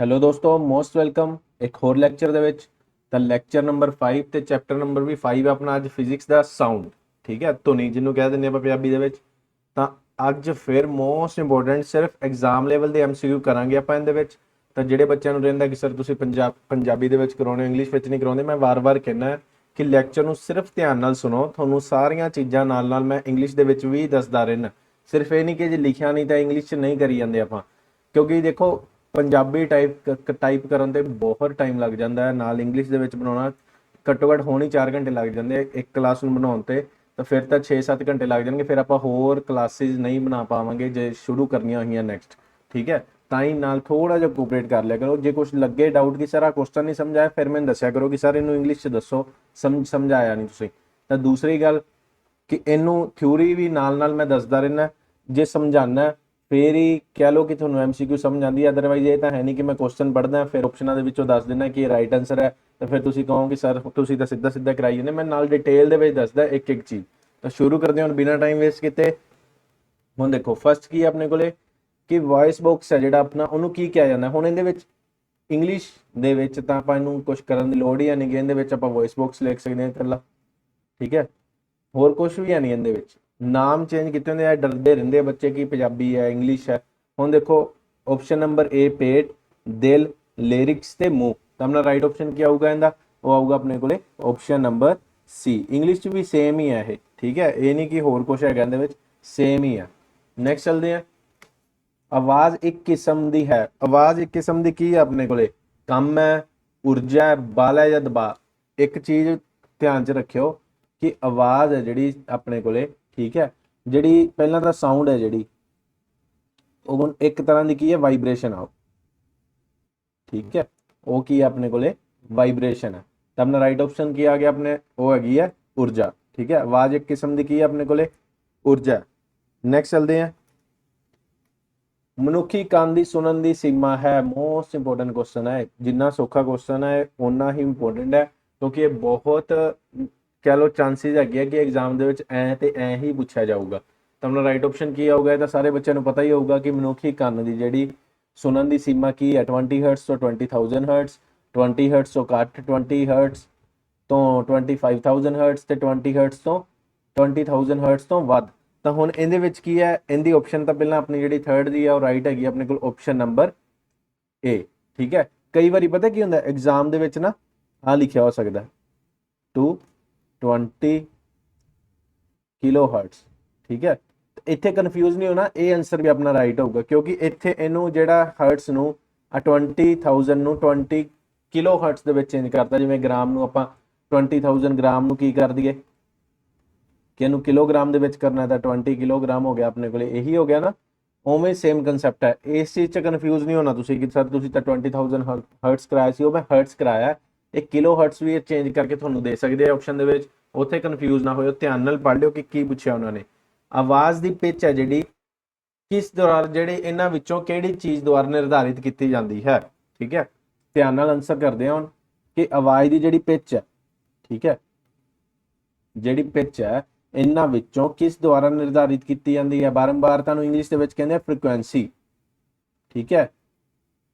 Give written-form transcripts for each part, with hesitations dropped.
Hello ਦੋਸਤੋ, most welcome ਇੱਕ ਹੋਰ ਲੈਕਚਰ ਦੇ ਵਿੱਚ। ਤਾਂ ਲੈਕਚਰ ਨੰਬਰ 5 ਤੇ ਚੈਪਟਰ ਨੰਬਰ ਵੀ 5 ਆਪਣਾ ਅੱਜ ਫਿਜ਼ਿਕਸ ਦਾ ਸਾਊਂਡ, ਠੀਕ ਹੈ, ਧੁਨੀ ਜਿਹਨੂੰ ਕਹਿ ਦਿੰਦੇ ਆਪਾਂ ਪੰਜਾਬੀ ਦੇ ਵਿੱਚ। ਤਾਂ ਅੱਜ ਫਿਰ ਮੋਸਟ ਇੰਪੋਰਟੈਂਟ ਸਿਰਫ ਐਗਜ਼ਾਮ ਲੈਵਲ ਦੇ ਐਮਸੀਕਿਊ ਕਰਾਂਗੇ ਆਪਾਂ ਇਹਦੇ ਵਿੱਚ। ਤਾਂ ਜਿਹੜੇ ਬੱਚਿਆਂ ਨੂੰ ਰਹਿੰਦਾ ਕਿ ਸਰ ਤੁਸੀਂ ਪੰਜਾਬੀ ਦੇ ਵਿੱਚ ਕਰਾਉਣੇ, ਇੰਗਲਿਸ਼ ਵਿੱਚ ਨਹੀਂ ਕਰਾਉਂਦੇ, ਮੈਂ ਵਾਰ-ਵਾਰ ਕਹਿੰਦਾ ਕਿ ਲੈਕਚਰ ਨੂੰ ਸਿਰਫ ਧਿਆਨ ਨਾਲ ਸੁਣੋ। ਤੁਹਾਨੂੰ ਸਾਰੀਆਂ ਚੀਜ਼ਾਂ ਨਾਲ ਮੈਂ ਇੰਗਲਿਸ਼ ਦੇ ਵਿੱਚ ਵੀ ਦੱਸਦਾ ਰਹਿਣਾ। ਸਿਰਫ ਇਹ ਨਹੀਂ ਕਿ ਜੇ ਲਿਖਿਆ ਨਹੀਂ ਤਾਂ ਇੰਗਲਿਸ਼ 'ਚ ਨਹੀਂ ਕਰੀ ਜਾਂਦੇ ਆਪਾਂ, ਕਿਉਂਕਿ ਦੇਖੋ ਪੰਜਾਬੀ ਟਾਈਪ ਕਰਨ ਤੇ ਬਹੁਤ ਟਾਈਮ ਲੱਗ ਜਾਂਦਾ ਹੈ, ਨਾਲ ਇੰਗਲਿਸ਼ ਦੇ ਵਿੱਚ ਬਣਾਉਣਾ ਘੱਟੋ ਘੱਟ ਹੁਣ ਹੀ 4 ਘੰਟੇ ਲੱਗ ਜਾਂਦੇ ਆ ਇੱਕ ਕਲਾਸ ਨੂੰ ਬਣਾਉਣ ਤੇ। ਤਾਂ ਫਿਰ ਤਾਂ 6-7 ਘੰਟੇ ਲੱਗ ਜਾਣਗੇ, ਫਿਰ ਆਪਾਂ ਹੋਰ ਕਲਾਸਿਸ ਨਹੀਂ ਬਣਾ ਪਾਵਾਂਗੇ ਜੇ ਸ਼ੁਰੂ ਕਰਨੀਆਂ ਹੋਈਆਂ ਨੈਕਸਟ, ਠੀਕ ਹੈ। ਤਾਂ ਹੀ ਨਾਲ ਥੋੜਾ ਜਿਹਾ ਕੋਆਪਰੇਟ ਕਰ ਲਿਆ ਕਰੋ। ਜੇ ਕੁਝ ਲੱਗੇ ਡਾਊਟ ਕਿ ਸਰ ਆ ਕੁਐਸਚਨ ਨਹੀਂ ਸਮਝ ਆਇਆ, ਫਿਰ ਮੈਨੂੰ ਦੱਸਿਆ ਕਰੋ ਕਿ ਸਰ ਇਹਨੂੰ ਇੰਗਲਿਸ਼ 'ਚ ਦੱਸੋ, ਸਮਝਾਇਆ ਨਹੀਂ ਤੁਸੀਂ। ਤਾਂ ਦੂਸਰੀ ਗੱਲ ਕਿ ਇਹਨੂੰ ਥਿਊਰੀ ਵੀ ਨਾਲ ਮੈਂ ਦੱਸਦਾ ਰਹਿਣਾ, ਜੇ ਸਮਝਾਉਣਾ ਫਿਰ ਹੀ ਕਹਿ ਲਓ ਕਿ ਤੁਹਾਨੂੰ ਐਮਸੀਕਿਊ ਸਮਝ ਆਉਂਦੀ ਹੈ। ਅਦਰਵਾਈਜ਼ ਇਹ ਤਾਂ ਹੈ ਨਹੀਂ ਕਿ ਮੈਂ ਕੁਐਸਚਨ ਪੜ੍ਹਦਾ ਫਿਰ ਆਪਸ਼ਨਾਂ ਦੇ ਵਿੱਚੋਂ ਦੱਸ ਦਿੰਦਾ ਕਿ ਇਹ ਰਾਈਟ ਆਨਸਰ ਹੈ, ਤਾਂ ਫਿਰ ਤੁਸੀਂ ਕਹੋ ਕਿ ਸਰ ਤੁਸੀਂ ਤਾਂ ਸਿੱਧਾ ਕਰਾਈ ਜਾਂਦੇ। ਮੈਂ ਨਾਲ ਡਿਟੇਲ ਦੇ ਵਿੱਚ ਦੱਸਦਾ ਇੱਕ ਇੱਕ ਚੀਜ਼। ਤਾਂ ਸ਼ੁਰੂ ਕਰਦੇ ਹਾਂ ਹੁਣ ਬਿਨਾਂ ਟਾਈਮ ਵੇਸਟ ਕੀਤੇ। ਹੁਣ ਦੇਖੋ ਫਸਟ ਕੀ ਆਪਣੇ ਕੋਲੇ ਕਿ ਵੌਇਸ ਬਾਕਸ ਹੈ ਜਿਹੜਾ ਆਪਣਾ, ਉਹਨੂੰ ਕੀ ਕਿਹਾ ਜਾਂਦਾ। ਹੁਣ ਇਹਦੇ ਵਿੱਚ ਇੰਗਲਿਸ਼ ਦੇ ਵਿੱਚ ਤਾਂ ਆਪਾਂ ਇਹਨੂੰ ਕੁਝ ਕਰਨ ਦੀ ਲੋੜ ਹੀ ਨਹੀਂ ਕਿ ਇਹਦੇ ਵਿੱਚ ਆਪਾਂ ਵੌਇਸ ਬਾਕਸ ਲਿਖ ਸਕਦੇ ਹਾਂ ਇਕੱਲਾ, ਠੀਕ ਹੈ। ਹੋਰ ਕੁਝ ਵੀ ਹੈ ਨਹੀਂ ਇਹਦੇ ਵਿੱਚ। ਨਾਮ ਚੇਂਜ ਕੀਤੇ ਹੁੰਦੇ ਆ, ਡਰਦੇ ਰਹਿੰਦੇ ਬੱਚੇ ਕਿ ਪੰਜਾਬੀ ਹੈ ਇੰਗਲਿਸ਼ ਹੈ। ਹੁਣ ਦੇਖੋ ਆਪਸ਼ਨ ਨੰਬਰ ਏ ਪੇਟ, ਦਿਲ, ਲਿਰਿਕਸ ਤੇ ਮੂੰਹ। ਤਾਂ ਆਪਣਾ ਰਾਈਟ ਆਪਸ਼ਨ ਕੀ ਆਊਗਾ ਇਹਦਾ? ਉਹ ਆਊਗਾ ਆਪਣੇ ਕੋਲੇ ਆਪਸ਼ਨ ਨੰਬਰ ਸੀ। ਇੰਗਲਿਸ਼ 'ਚ ਵੀ ਸੇਮ ਹੀ ਹੈ ਇਹ, ਠੀਕ ਹੈ, ਇਹ ਨਹੀਂ ਕਿ ਹੋਰ ਕੁਝ ਹੈਗਾ ਇਹਦੇ ਵਿੱਚ, ਸੇਮ ਹੀ ਆ। ਨੈਕਸਟ ਚਲਦੇ ਆ। ਆਵਾਜ਼ ਇੱਕ ਕਿਸਮ ਦੀ ਹੈ। ਆਵਾਜ਼ ਇੱਕ ਕਿਸਮ ਦੀ ਕੀ ਹੈ ਆਪਣੇ ਕੋਲੇ? ਕੰਮ ਹੈ, ਊਰਜਾ ਹੈ, ਬਲ ਹੈ ਜਾਂ ਦਬਾਅ। ਇੱਕ ਚੀਜ਼ ਧਿਆਨ 'ਚ ਰੱਖਿਓ ਕਿ ਆਵਾਜ਼ ਹੈ ਜਿਹੜੀ ਆਪਣੇ ਕੋਲੇ, ਠੀਕ ਹੈ, ਜਿਹੜੀ ਪਹਿਲਾਂ ਤਾਂ ਸਾਊਂਡ ਹੈ ਜਿਹੜੀ ਉਹ ਇੱਕ ਤਰ੍ਹਾਂ ਦੀ ਕੀ ਹੈ, ਵਾਈਬ੍ਰੇਸ਼ਨ ਆ, ਠੀਕ ਹੈ। ਉਹ ਕੀ ਹੈ ਆਪਣੇ ਕੋਲੇ? ਵਾਈਬ੍ਰੇਸ਼ਨ ਹੈ। ਤਾਂ ਆਪਣਾ ਰਾਈਟ ਆਪਸ਼ਨ ਕੀ ਆ ਗਿਆ ਆਪਣੇ? ਉਹ ਹੈਗੀ ਹੈ ਊਰਜਾ, ਠੀਕ ਹੈ। ਆਵਾਜ਼ ਇੱਕ ਕਿਸਮ ਦੀ ਕੀ ਹੈ ਆਪਣੇ ਕੋਲੇ? ਊਰਜਾ। ਨੈਕਸਟ ਚਲਦੇ ਆ। ਮਨੁੱਖੀ ਕੰਨ ਦੀ ਸੁਣਨ ਦੀ ਸੀਮਾ ਹੈ। ਮੋਸਟ ਇੰਪੋਰਟੈਂਟ ਕੁਐਸਚਨ ਹੈ। ਜਿੰਨਾ ਸੌਖਾ ਕੁਐਸਚਨ ਹੈ ਓਨਾ ਹੀ ਇੰਪੋਰਟੈਂਟ ਹੈ, ਕਿਉਂਕਿ ਇਹ ਬਹੁਤ ਕਹਿ ਲਓ ਚਾਂਸਿਸ ਹੈਗੇ ਆ ਕਿ ਐਗਜ਼ਾਮ ਦੇ ਵਿੱਚ ਐ ਤੇ ਐ ਹੀ ਪੁੱਛਿਆ ਜਾਊਗਾ। ਤਾਂ ਆਪਣਾ ਰਾਈਟ ਆਪਸ਼ਨ ਕੀ ਆਊਗਾ? ਇਹ ਤਾਂ ਸਾਰੇ ਬੱਚਿਆਂ ਨੂੰ ਪਤਾ ਹੀ ਹੋਊਗਾ ਕਿ ਮਨੁੱਖੀ ਕੰਨ ਦੀ ਜਿਹੜੀ ਸੁਣਨ ਦੀ ਸੀਮਾ ਕੀ ਹੈ, 20 ਹਰਟਸ ਤੋਂ 20,000 ਹਰਟਸ, 20 ਹਰਟਸ ਤੋਂ ਘੱਟ, 20 ਹਰਟਸ ਤੋਂ 25,000 ਹਰਟਸ ਤੇ 20 ਹਰਟਸ ਤੋਂ 20,000 ਹਰਟਸ ਤੋਂ ਵੱਧ। ਤਾਂ ਹੁਣ ਇਹਦੇ ਵਿੱਚ ਕੀ ਹੈ, ਇਹਦੀ ਆਪਸ਼ਨ ਤਾਂ ਪਹਿਲਾਂ ਆਪਣੀ ਜਿਹੜੀ ਥਰਡ ਦੀ ਆ ਉਹ ਰਾਈਟ ਹੈਗੀ ਆਪਣੇ ਕੋਲ, ਆਪਸ਼ਨ ਨੰਬਰ ਏ, ਠੀਕ ਹੈ। ਕਈ ਵਾਰੀ ਪਤਾ ਕੀ ਹੁੰਦਾ ਐਗਜ਼ਾਮ ਦੇ ਵਿੱਚ ਨਾ, ਆ ਲਿਖਿਆ ਹੋ ਸਕਦਾ 220 ਕਿਲੋ ਹਰਟਸ, ਠੀਕ ਹੈ। ਇੱਥੇ ਕਨਫਿਊਜ਼ ਨਹੀਂ ਹੋਣਾ, ਇਹ ਆਨਸਰ ਵੀ ਆਪਣਾ ਰਾਈਟ ਹੋਊਗਾ, ਕਿਉਂਕਿ ਇੱਥੇ ਇਹਨੂੰ ਜਿਹੜਾ ਹਰਟਸ ਨੂੰ 20,000 ਨੂੰ 20 ਕਿਲੋ ਹਰਟਸ ਦੇ ਵਿੱਚ ਚੇਂਜ ਕਰਤਾ। ਜਿਵੇਂ ਗ੍ਰਾਮ ਨੂੰ ਆਪਾਂ 20,000 ਗ੍ਰਾਮ ਨੂੰ ਕੀ ਕਰ ਦਈਏ ਕਿ ਇਹਨੂੰ ਕਿਲੋਗ੍ਰਾਮ ਦੇ ਵਿੱਚ ਕਰਨਾ, ਤਾਂ 20 ਕਿਲੋਗ੍ਰਾਮ ਹੋ ਗਿਆ ਆਪਣੇ ਕੋਲੇ, ਇਹੀ ਹੋ ਗਿਆ ਨਾ। ਉਵੇਂ ਸੇਮ ਕੰਸੈਪਟ ਹੈ। ਇਸ ਚੀਜ਼ 'ਚ ਕਨਫਿਊਜ਼ ਨਹੀਂ ਹੋਣਾ ਤੁਸੀਂ ਕਿ ਸਰ ਤੁਸੀਂ ਤਾਂ 20,000 ਹਰਟਸ ਕਰਾਇਆ ਸੀ, ਉਹ ਮੈਂ ਹਰਟਸ ਕਰਾਇਆ। ਇਹ ਕਿਲੋ ਹਰਟਸ ਵੀ ਚੇਂਜ ਕਰਕੇ ਤੁਹਾਨੂੰ ਦੇ ਸਕਦੇ ਆ ਆਪਸ਼ਨ ਦੇ ਵਿੱਚ, ਉੱਥੇ ਕਨਫਿਊਜ਼ ਨਾ ਹੋਇਓ। ਧਿਆਨ ਨਾਲ ਪੜ੍ਹ ਲਿਓ ਕਿ ਕੀ ਪੁੱਛਿਆ ਉਹਨਾਂ ਨੇ। ਆਵਾਜ਼ ਦੀ ਪਿਚ ਹੈ ਜਿਹੜੀ ਕਿਸ ਦੁਆਰਾ, ਜਿਹੜੇ ਇਹਨਾਂ ਵਿੱਚੋਂ ਕਿਹੜੀ ਚੀਜ਼ ਦੁਆਰਾ ਨਿਰਧਾਰਿਤ ਕੀਤੀ ਜਾਂਦੀ ਹੈ, ਠੀਕ ਹੈ। ਧਿਆਨ ਨਾਲ ਆਨਸਰ ਕਰਦੇ ਹਾਂ ਹੁਣ ਕਿ ਆਵਾਜ਼ ਦੀ ਜਿਹੜੀ ਪਿਚ ਹੈ, ਠੀਕ ਹੈ, ਜਿਹੜੀ ਪਿਚ ਹੈ ਇਹਨਾਂ ਵਿੱਚੋਂ ਕਿਸ ਦੁਆਰਾ ਨਿਰਧਾਰਿਤ ਕੀਤੀ ਜਾਂਦੀ ਹੈ? ਬਾਰੰਬਾਰਤਾ ਨੂੰ ਇੰਗਲਿਸ਼ ਦੇ ਵਿੱਚ ਕਹਿੰਦੇ ਆ ਫ੍ਰੀਕੁਐਂਸੀ, ਠੀਕ ਹੈ।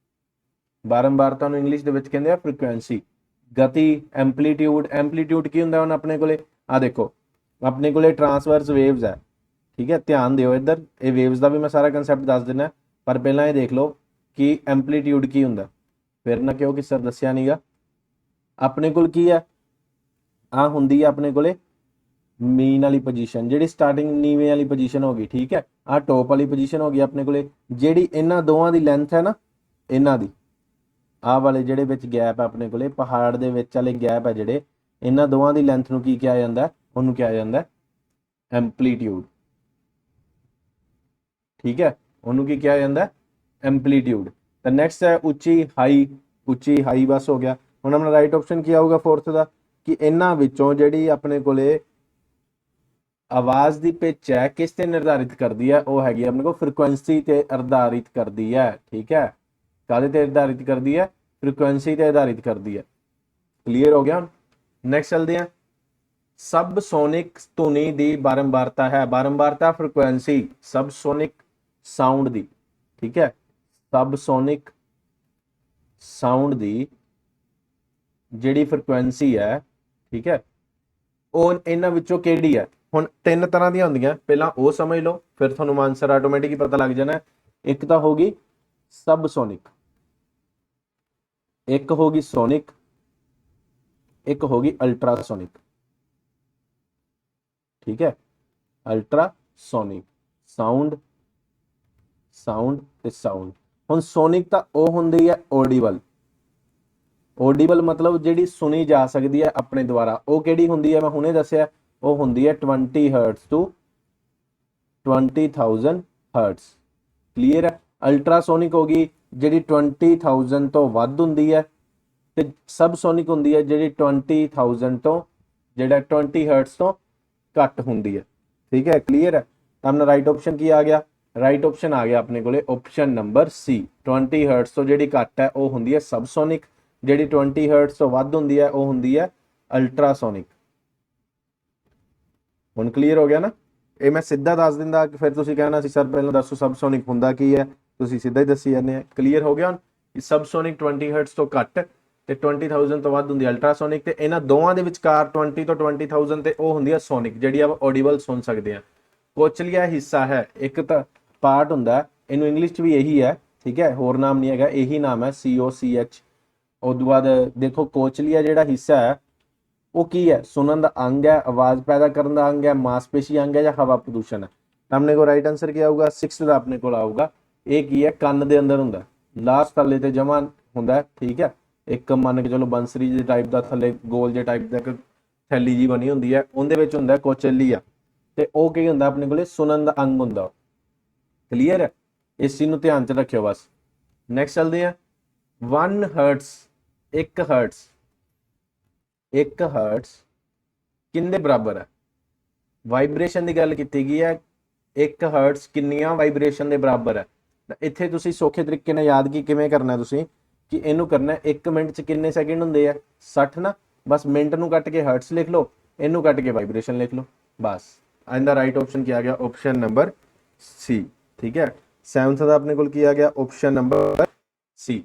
ਬਾਰੰਬਾਰਤਾ ਨੂੰ ਇੰਗਲਿਸ਼ ਦੇ ਵਿੱਚ ਕਹਿੰਦੇ ਆ ਫ੍ਰੀਕੁਐਂਸੀ। ਗਤੀ, ਐਂਪਲੀਟਿਊਡ। ਐਂਪਲੀਟਿਊਡ ਕੀ ਹੁੰਦਾ ਹੁਣ ਆਪਣੇ ਕੋਲੇ? ਆ ਦੇਖੋ ਆਪਣੇ ਕੋਲੇ ਟਰਾਂਸਵਰਸ ਵੇਵਸ ਹੈ, ਠੀਕ ਹੈ। ਧਿਆਨ ਦਿਓ ਇੱਧਰ, ਇਹ ਵੇਵਸ ਦਾ ਵੀ ਮੈਂ ਸਾਰਾ ਕੰਸੈਪਟ ਦੱਸ ਦਿੰਦਾ, ਪਰ ਪਹਿਲਾਂ ਇਹ ਦੇਖ ਲਓ ਕਿ ਐਂਪਲੀਟਿਊਡ ਕੀ ਹੁੰਦਾ, ਫਿਰ ਨਾ ਕਿਉਂ ਕਿ ਸਰ ਦੱਸਿਆ ਨਹੀਂਗਾ। ਆਪਣੇ ਕੋਲ ਕੀ ਹੈ, ਆ ਹੁੰਦੀ ਹੈ ਆਪਣੇ ਕੋਲੇ ਮੀਨ ਵਾਲੀ ਪੋਜੀਸ਼ਨ, ਜਿਹੜੀ ਸਟਾਰਟਿੰਗ ਨੀਵੇਂ ਵਾਲੀ ਪੋਜੀਸ਼ਨ ਹੋ ਗਈ, ਠੀਕ ਹੈ। ਆ ਟੌਪ ਵਾਲੀ ਪੋਜੀਸ਼ਨ ਹੋ ਗਈ ਆਪਣੇ ਕੋਲੇ। ਜਿਹੜੀ ਇਹਨਾਂ ਦੋਵਾਂ ਦੀ ਲੈਂਥ ਹੈ ਨਾ, ਇਹਨਾਂ ਦੀ ਆਹ ਵਾਲੇ ਜਿਹੜੇ ਵਿੱਚ ਗੈਪ ਹੈ ਆਪਣੇ ਕੋਲੇ, ਪਹਾੜ ਦੇ ਵਿੱਚ ਵਾਲੇ ਗੈਪ ਹੈ ਜਿਹੜੇ, ਇਹਨਾਂ ਦੋਵਾਂ ਦੀ ਲੈਂਥ ਨੂੰ ਕੀ ਕਿਹਾ ਜਾਂਦਾ? ਉਹਨੂੰ ਕਿਹਾ ਜਾਂਦਾ ਐਂਪਲੀਟਿਊਡ, ਠੀਕ ਹੈ। ਉਹਨੂੰ ਕੀ ਕਿਹਾ ਜਾਂਦਾ? ਐਂਪਲੀਟਿਊਡ। ਤਾਂ ਨੈਕਸਟ ਹੈ ਉੱਚੀ ਹਾਈ। ਉੱਚੀ ਹਾਈ ਬਸ ਹੋ ਗਿਆ। ਹੁਣ ਆਪਣਾ ਰਾਈਟ ਆਪਸ਼ਨ ਕੀ ਆਊਗਾ ਫੋਰਥ ਦਾ ਕਿ ਇਹਨਾਂ ਵਿੱਚੋਂ ਜਿਹੜੀ ਆਪਣੇ ਕੋਲੇ ਆਵਾਜ਼ ਦੀ ਪਿਚ ਹੈ ਕਿਸ ਤੇ ਨਿਰਧਾਰਿਤ ਕਰਦੀ ਹੈ? ਉਹ ਹੈਗੀ ਆਪਣੇ ਕੋਲ ਫ੍ਰੀਕੁਐਂਸੀ ਤੇ ਆਧਾਰਿਤ ਕਰਦੀ ਹੈ, ਠੀਕ ਹੈ। ਕਾਹਦੇ ਤੇ ਆਧਾਰਿਤ ਕਰਦੀ ਹੈ? ਫ੍ਰੀਕੁਐਂਸੀ ਤੇ ਆਧਾਰਿਤ ਕਰਦੀ ਹੈ। ਕਲੀਅਰ ਹੋ ਗਿਆ ਹੁਣ। ਨੈਕਸਟ ਚਲਦੇ ਹਾਂ। ਸਬ ਸੋਨਿਕ ਧੁਨੀ ਦੀ ਬਾਰੰਬਾਰਤਾ ਹੈ। ਬਾਰੰਬਾਰਤਾ ਫ੍ਰੀਕੁਐਂਸੀ ਸਬ ਸੋਨਿਕ ਸਾਊਂਡ ਦੀ, ਠੀਕ ਹੈ। ਸਬ ਸੋਨਿਕ ਸਾਊਂਡ ਦੀ ਜਿਹੜੀ ਫ੍ਰੀਕੁਐਂਸੀ ਹੈ, ਠੀਕ ਹੈ, ਉਹ ਇਹਨਾਂ ਵਿੱਚੋਂ ਕਿਹੜੀ ਹੈ। ਹੁਣ ਤਿੰਨ ਤਰ੍ਹਾਂ ਦੀਆਂ ਹੁੰਦੀਆਂ, ਪਹਿਲਾਂ ਉਹ ਸਮਝ ਲਓ, ਫਿਰ ਤੁਹਾਨੂੰ ਆਨਸਰ ਆਟੋਮੈਟਿਕ ਹੀ ਪਤਾ ਲੱਗ ਜਾਣਾ। ਇੱਕ ਤਾਂ ਹੋ ਗਈ ਸਬਸੋਨਿਕ, ਇੱਕ ਹੋ ਗਈ ਸੋਨਿਕ, ਇੱਕ ਹੋ ਗਈ ਅਲਟਰਾਸੋਨਿਕ। ਠੀਕ ਹੈ, ਅਲਟਰਾਸੋਨਿਕ ਸਾਊਂਡ, ਸਾਊਂਡ ਤੇ ਸਾਊਂਡ। ਹੁਣ ਸੋਨਿਕ ਤਾਂ ਉਹ ਹੁੰਦੀ ਹੈ ਓਡੀਬਲ, ਓਡੀਬਲ ਮਤਲਬ ਜਿਹੜੀ ਸੁਣੀ ਜਾ ਸਕਦੀ ਹੈ ਆਪਣੇ ਦੁਆਰਾ। ਉਹ ਕਿਹੜੀ ਹੁੰਦੀ ਹੈ, ਮੈਂ ਹੁਣੇ ਦੱਸਿਆ, ਉਹ ਹੁੰਦੀ ਹੈ 20 ਹਰਟਸ ਤੋਂ 20,000 ਹਰਟਸ। ਕਲੀਅਰ ਹੈ। ਅਲਟਰਾਸੋਨਿਕ ਹੋ ਗਈ ਜਿਹੜੀ 20,000 ਤੋਂ ਵੱਧ ਹੁੰਦੀ ਹੈ, ਤੇ ਸਬਸੋਨਿਕ ਹੁੰਦੀ ਹੈ ਜਿਹੜੀ 20,000 ਤੋਂ ਜਿਹੜਾ 20 ਹਰਟਸ ਤੋਂ ਘੱਟ ਹੁੰਦੀ ਹੈ। ਠੀਕ ਹੈ, ਕਲੀਅਰ ਹੈ। ਤਾਂ ਆਪਣਾ ਰਾਈਟ ਆਪਸ਼ਨ ਕੀ ਆ ਗਿਆ, ਰਾਈਟ ਆਪਸ਼ਨ ਆ ਗਿਆ ਆਪਣੇ ਕੋਲੇ ਆਪਸ਼ਨ ਨੰਬਰ ਸੀ। 20 ਹਰਟਸ ਤੋਂ ਜਿਹੜੀ ਘੱਟ ਹੈ ਉਹ ਹੁੰਦੀ ਹੈ ਸਬਸੋਨਿਕ, ਜਿਹੜੀ 20 ਹਰਟਸ ਤੋਂ ਵੱਧ ਹੁੰਦੀ ਹੈ ਉਹ ਹੁੰਦੀ ਹੈ ਅਲਟਰਾਸੋਨਿਕ। ਹੁਣ ਕਲੀਅਰ ਹੋ ਗਿਆ ਨਾ। ਇਹ ਮੈਂ ਸਿੱਧਾ ਦੱਸ ਦਿੰਦਾ, ਫਿਰ ਤੁਸੀਂ ਕਹਿਣਾ ਸੀ ਸਰ ਪਹਿਲਾਂ ਦੱਸੋ ਸਬਸੋਨਿਕ ਹੁੰਦਾ ਕੀ ਹੈ, ਤੁਸੀਂ ਸਿੱਧਾ ਹੀ ਦੱਸੀ ਜਾਂਦੇ ਆ। ਕਲੀਅਰ ਹੋ ਗਿਆ ਹੁਣ। ਸਬਸੋਨਿਕ 20 ਹਰਟਸ ਤੋਂ ਘੱਟ ਤੇ 20,000 ਤੋਂ ਵੱਧ ਹੁੰਦੀ ਹੈ ਅਲਟਰਾਸੋਨਿਕ, ਤੇ ਇਹਨਾਂ ਦੋਵਾਂ ਦੇ ਵਿਚਕਾਰ 20 ਤੋਂ 20,000 ਤੇ ਉਹ ਹੁੰਦੀ ਹੈ ਸੋਨਿਕ, ਜਿਹੜੀ ਆਪਾਂ ਆਡੀਬਲ ਸੁਣ ਸਕਦੇ ਹਾਂ। ਕੋਚਲੀਆ ਹਿੱਸਾ ਹੈ, ਇੱਕ ਤਾਂ ਪਾਰਟ ਹੁੰਦਾ, ਇਹਨੂੰ ਇੰਗਲਿਸ਼ 'ਚ ਵੀ ਇਹੀ ਹੈ, ਠੀਕ ਹੈ, ਹੋਰ ਨਾਮ ਨਹੀਂ ਹੈਗਾ, ਇਹੀ ਨਾਮ ਹੈ COCH। ਉਸ ਤੋਂ ਬਾਅਦ ਦੇਖੋ ਕੋਚਲੀਆ ਜਿਹੜਾ ਹਿੱਸਾ ਹੈ ਉਹ ਕੀ ਹੈ, ਸੁਣਨ ਦਾ ਅੰਗ ਹੈ, ਆਵਾਜ਼ ਪੈਦਾ ਕਰਨ ਦਾ ਅੰਗ ਹੈ, ਮਾਸਪੇਸ਼ੀ ਅੰਗ ਹੈ, ਜਾਂ ਹਵਾ ਪ੍ਰਦੂਸ਼ਣ ਹੈ। ਤਾਂ ਆਪਣੇ ਕੋਲ ਰਾਈਟ ਆਂਸਰ ਕੀ ਆਊਗਾ, 6 ਦਾ ਆਪਣੇ ਕੋਲ ਆਊਗਾ। ਇਹ ਕੀ ਹੈ, ਕੰਨ ਦੇ ਅੰਦਰ ਹੁੰਦਾ, ਲਾਸਟ ਥੱਲੇ ਤੇ ਜਮਾ ਹੁੰਦਾ। ਠੀਕ ਹੈ, ਇੱਕ ਮੰਨ ਕੇ ਚਲੋ ਬੰਸਰੀ ਜਿਹੇ ਟਾਈਪ ਦਾ ਥੱਲੇ ਗੋਲ ਜਿਹੇ ਟਾਈਪ ਦਾ ਇੱਕ ਥੈਲੀ ਜੀ ਬਣੀ ਹੁੰਦੀ ਹੈ, ਉਹਦੇ ਵਿੱਚ ਹੁੰਦਾ ਕੋਚਲੀਆ, ਤੇ ਉਹ ਕੀ ਹੁੰਦਾ ਆਪਣੇ ਕੋਲੇ ਸੁਣਨ ਦਾ ਅੰਗ ਹੁੰਦਾ। ਕਲੀਅਰ ਹੈ, ਇਸ ਚੀਜ਼ ਨੂੰ ਧਿਆਨ 'ਚ ਰੱਖਿਓ ਬਸ। ਨੈਕਸਟ ਚੱਲਦੇ ਆ। 1 ਹਰਟਸ, 1 ਹਰਟਸ, 1 ਹਰਟਸ ਕਿੰਨੇ ਬਰਾਬਰ ਹੈ। ਵਾਈਬ੍ਰੇਸ਼ਨ ਦੀ ਗੱਲ ਕੀਤੀ ਗਈ ਹੈ, 1 ਹਰਟਸ ਕਿੰਨੀਆਂ ਵਾਈਬ੍ਰੇਸ਼ਨ ਦੇ ਬਰਾਬਰ ਹੈ। ਇੱਥੇ ਤੁਸੀਂ ਸੌਖੇ ਤਰੀਕੇ ਨਾਲ ਯਾਦ ਕੀ ਕਿਵੇਂ ਕਰਨਾ, ਤੁਸੀਂ ਕਿ ਇਹਨੂੰ ਕਰਨਾ 1 ਮਿੰਟ 'ਚ ਕਿੰਨੇ ਸੈਕਿੰਡ ਹੁੰਦੇ ਆ, 60 ਨਾ, ਬਸ ਮਿੰਟ ਨੂੰ ਕੱਟ ਕੇ ਹਰਟਸ ਲਿਖ ਲਓ, ਇਹਨੂੰ ਕੱਟ ਕੇ ਵਾਈਬ੍ਰੇਸ਼ਨ ਲਿਖ ਲਓ, ਬਸ। ਇਹਦਾ ਰਾਈਟ ਆਪਸ਼ਨ ਕੀ ਆ ਗਿਆ, ਆਪਸ਼ਨ ਨੰਬਰ ਸੀ। ਠੀਕ ਹੈ, 7th ਦਾ ਆਪਣੇ ਕੋਲ ਕੀ ਆ ਗਿਆ, ਆਪਸ਼ਨ ਨੰਬਰ ਸੀ।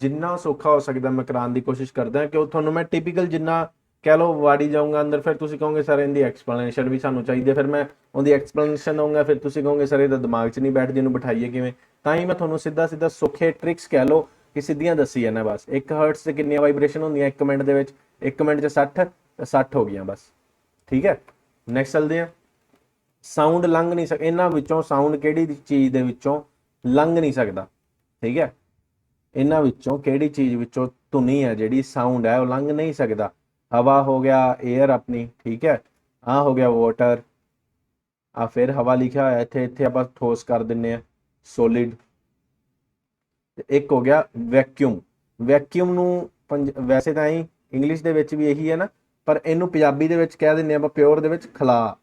ਜਿੰਨਾ ਸੌਖਾ ਹੋ ਸਕਦਾ ਮੈਂ ਕਰਾਉਣ ਦੀ ਕੋਸ਼ਿਸ਼ ਕਰਦਾ, ਕਿ ਉਹ ਤੁਹਾਨੂੰ ਮੈਂ ਟਿਪੀਕਲ ਜਿੰਨਾ ਕਹਿ ਲਓ ਵਾੜੀ ਜਾਊਂਗਾ ਅੰਦਰ, ਫਿਰ ਤੁਸੀਂ ਕਹੋਗੇ ਸਰ ਇਹਦੀ ਐਕਸਪਲੇਨੇਸ਼ਨ ਵੀ ਸਾਨੂੰ ਚਾਹੀਦੀ ਹੈ, ਫਿਰ ਮੈਂ ਉਹਦੀ ਐਕਸਪਲੇਨੇਸ਼ਨ ਦਊਂਗਾ, ਫਿਰ ਤੁਸੀਂ ਕਹੋਗੇ ਸਰ ਇਹਦਾ ਦਿਮਾਗ 'ਚ ਨਹੀਂ ਬੈਠਦੀ, ਇਹਨੂੰ ਬਿਠਾਈਏ ਕਿਵੇਂ। ਤਾਂ ਹੀ ਮੈਂ ਤੁਹਾਨੂੰ ਸਿੱਧਾ ਸਿੱਧਾ ਸੌਖੇ ਟ੍ਰਿਕਸ ਕਹਿ ਲਓ ਕਿ ਸਿੱਧੀਆਂ ਦੱਸੀ ਜਾਂਦਾ ਬਸ। 1 ਹਰਟਸ 'ਤੇ ਕਿੰਨੀਆਂ ਵਾਈਬ੍ਰੇਸ਼ਨ ਹੁੰਦੀਆਂ 1 ਮਿੰਟ ਦੇ ਵਿੱਚ, 1 ਮਿੰਟ 'ਚ 60 60 ਹੋ ਗਈਆਂ ਬਸ। ਠੀਕ ਹੈ, ਨੈਕਸਟ ਚੱਲਦੇ ਹਾਂ। ਸਾਊਂਡ ਲੰਘ ਨਹੀਂ ਸਕਦਾ, ਇਹਨਾਂ ਵਿੱਚੋਂ ਸਾਊਂਡ ਕਿਹੜੀ ਚੀਜ਼ ਦੇ ਵਿੱਚੋਂ ਲੰਘ ਨਹੀਂ ਸਕਦਾ। ਠੀਕ ਹੈ, ਇਹਨਾਂ ਵਿੱਚੋਂ ਕਿਹੜੀ ਚੀਜ਼ ਵਿੱਚੋਂ ਧੁਨੀ ਹੈ ਜਿਹੜੀ ਸਾਊਂਡ ਹੈ ਉਹ ਲੰਘ ਨਹੀਂ ਸਕਦਾ। ਹਵਾ ਹੋ ਗਿਆ, 에ਅਰ ਆਪਣੀ, ਠੀਕ ਹੈ, ਆ ਹੋ ਗਿਆ ਵਾਟਰ, ਆ ਫਿਰ ਹਵਾ ਲਿਖਿਆ ਹੋਇਆ ਇੱਥੇ, ਇੱਥੇ ਆਪਾਂ ਠੋਸ ਕਰ ਦਿੰਨੇ ਆ ਸੋਲਿਡ। ਤੇ ਇੱਕ ਹੋ ਗਿਆ ਵੈਕਿਊਮ। ਵੈਕਿਊਮ ਨੂੰ ਵੈਸੇ ਤਾਂ ਹੀ ਇੰਗਲਿਸ਼ ਦੇ ਵਿੱਚ ਵੀ ਇਹੀ ਹੈ ਨਾ, ਪਰ ਇਹਨੂੰ ਪੰਜਾਬੀ ਦੇ ਵਿੱਚ ਕਹਿ ਦਿੰਦੇ ਆਪਾਂ ਪਿਓਰ ਦੇ ਵਿੱਚ ਖਲਾ।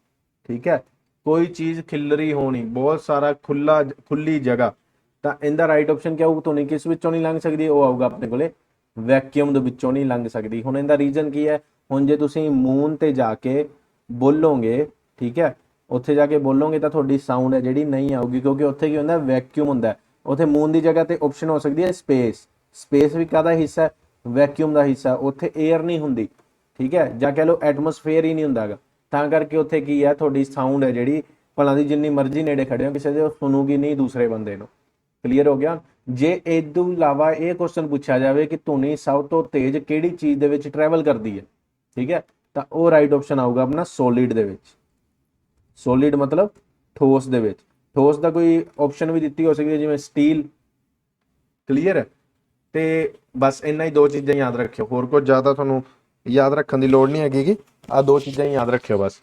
ਠੀਕ ਹੈ, ਕੋਈ ਚੀਜ਼ ਖਿਲਰੀ ਹੋਣੀ, ਬਹੁਤ ਸਾਰਾ ਖੁੱਲੀ ਜਗ੍ਹਾ, ਤਾਂ ਇਹਦਾ ਰਾਈਟ ਆਪਸ਼ਨ ਕਿਆ ਹੋਊ, ਧੁਨੀ ਕਿਸ ਵਿੱਚੋਂ ਨਹੀਂ ਲੰਘ ਸਕਦੀ, ਉਹ ਆਊਗਾ ਆਪਣੇ ਕੋਲੇ ਵੈਕਿਊਮ ਦੇ ਵਿੱਚੋਂ ਨਹੀਂ ਲੰਘ ਸਕਦੀ। ਹੁਣ ਇਹਦਾ ਰੀਜ਼ਨ ਕੀ ਹੈ, ਹੁਣ ਜੇ ਤੁਸੀਂ ਮੂਨ ਤੇ ਜਾ ਕੇ ਬੋਲੋਗੇ, ਠੀਕ ਹੈ, ਉੱਥੇ ਜਾ ਕੇ ਬੋਲੋਗੇ ਤਾਂ ਤੁਹਾਡੀ ਸਾਊਂਡ ਹੈ ਜਿਹੜੀ ਨਹੀਂ ਆਊਗੀ, ਕਿਉਂਕਿ ਉੱਥੇ ਕੀ ਹੁੰਦਾ, ਵੈਕਿਊਮ ਹੁੰਦਾ। ਉੱਥੇ ਮੂਨ ਦੀ ਜਗ੍ਹਾ ਤੇ ਆਪਸ਼ਨ ਹੋ ਸਕਦੀ ਹੈ ਸਪੇਸ। ਸਪੇਸ ਵੀ ਕਾਹਦਾ ਹਿੱਸਾ ਹੈ, ਵੈਕਿਊਮ ਦਾ ਹਿੱਸਾ। ਉੱਥੇ 에ਅਰ ਨਹੀਂ ਹੁੰਦੀ, ਠੀਕ ਹੈ, ਜਾਂ ਕਹਿ ਲਓ ਐਟਮੋਸਫੇਅਰ ਹੀ ਨਹੀਂ ਹੁੰਦਾ ਗਾ, ਤਾਂ ਕਰਕੇ ਉੱਥੇ ਕੀ ਹੈ, ਤੁਹਾਡੀ ਸਾਊਂਡ ਹੈ ਜਿਹੜੀ ਭਲਾਂ ਦੀ ਜਿੰਨੀ ਮਰਜ਼ੀ ਨੇੜੇ ਖੜੇ ਹੋ ਕਿਸੇ ਦੇ, ਉਹ ਸੁਣੂਗੀ ਨਹੀਂ ਦੂਸਰੇ ਬੰਦੇ ਨੂੰ। ਕਲੀਅਰ ਹੋ ਗਿਆ। ਜੇ ਇਹ ਤੋਂ ਇਲਾਵਾ ਇਹ ਕੁਐਸਚਨ ਪੁੱਛਿਆ ਜਾਵੇ ਕਿ ਧੁਨੀ ਸਭ ਤੋਂ ਤੇਜ਼ ਕਿਹੜੀ ਚੀਜ਼ ਦੇ ਵਿੱਚ ਟਰੈਵਲ ਕਰਦੀ ਹੈ, ਠੀਕ ਹੈ, ਤਾਂ ਉਹ ਰਾਈਟ ਆਪਸ਼ਨ ਆਊਗਾ ਆਪਣਾ ਸੋਲਿਡ ਦੇ ਵਿੱਚ। ਸੋਲਿਡ ਮਤਲਬ ਠੋਸ ਦੇ ਵਿੱਚ। ਠੋਸ ਦਾ ਕੋਈ ਆਪਸ਼ਨ ਵੀ ਦਿੱਤੀ ਹੋ ਸਕਦੀ ਹੈ ਜਿਵੇਂ ਸਟੀਲ। ਕਲੀਅਰ ਹੈ, ਤੇ ਬਸ ਇੰਨਾ ਹੀ 2 ਚੀਜ਼ਾਂ ਯਾਦ ਰੱਖਿਓ, ਹੋਰ ਕੁਝ ਜ਼ਿਆਦਾ ਤੁਹਾਨੂੰ ਯਾਦ ਰੱਖਣ ਦੀ ਲੋੜ ਨਹੀਂ ਹੈਗੀ ਗੀ, ਆਹ 2 ਚੀਜ਼ਾਂ ਹੀ ਯਾਦ ਰੱਖਿਓ ਬਸ।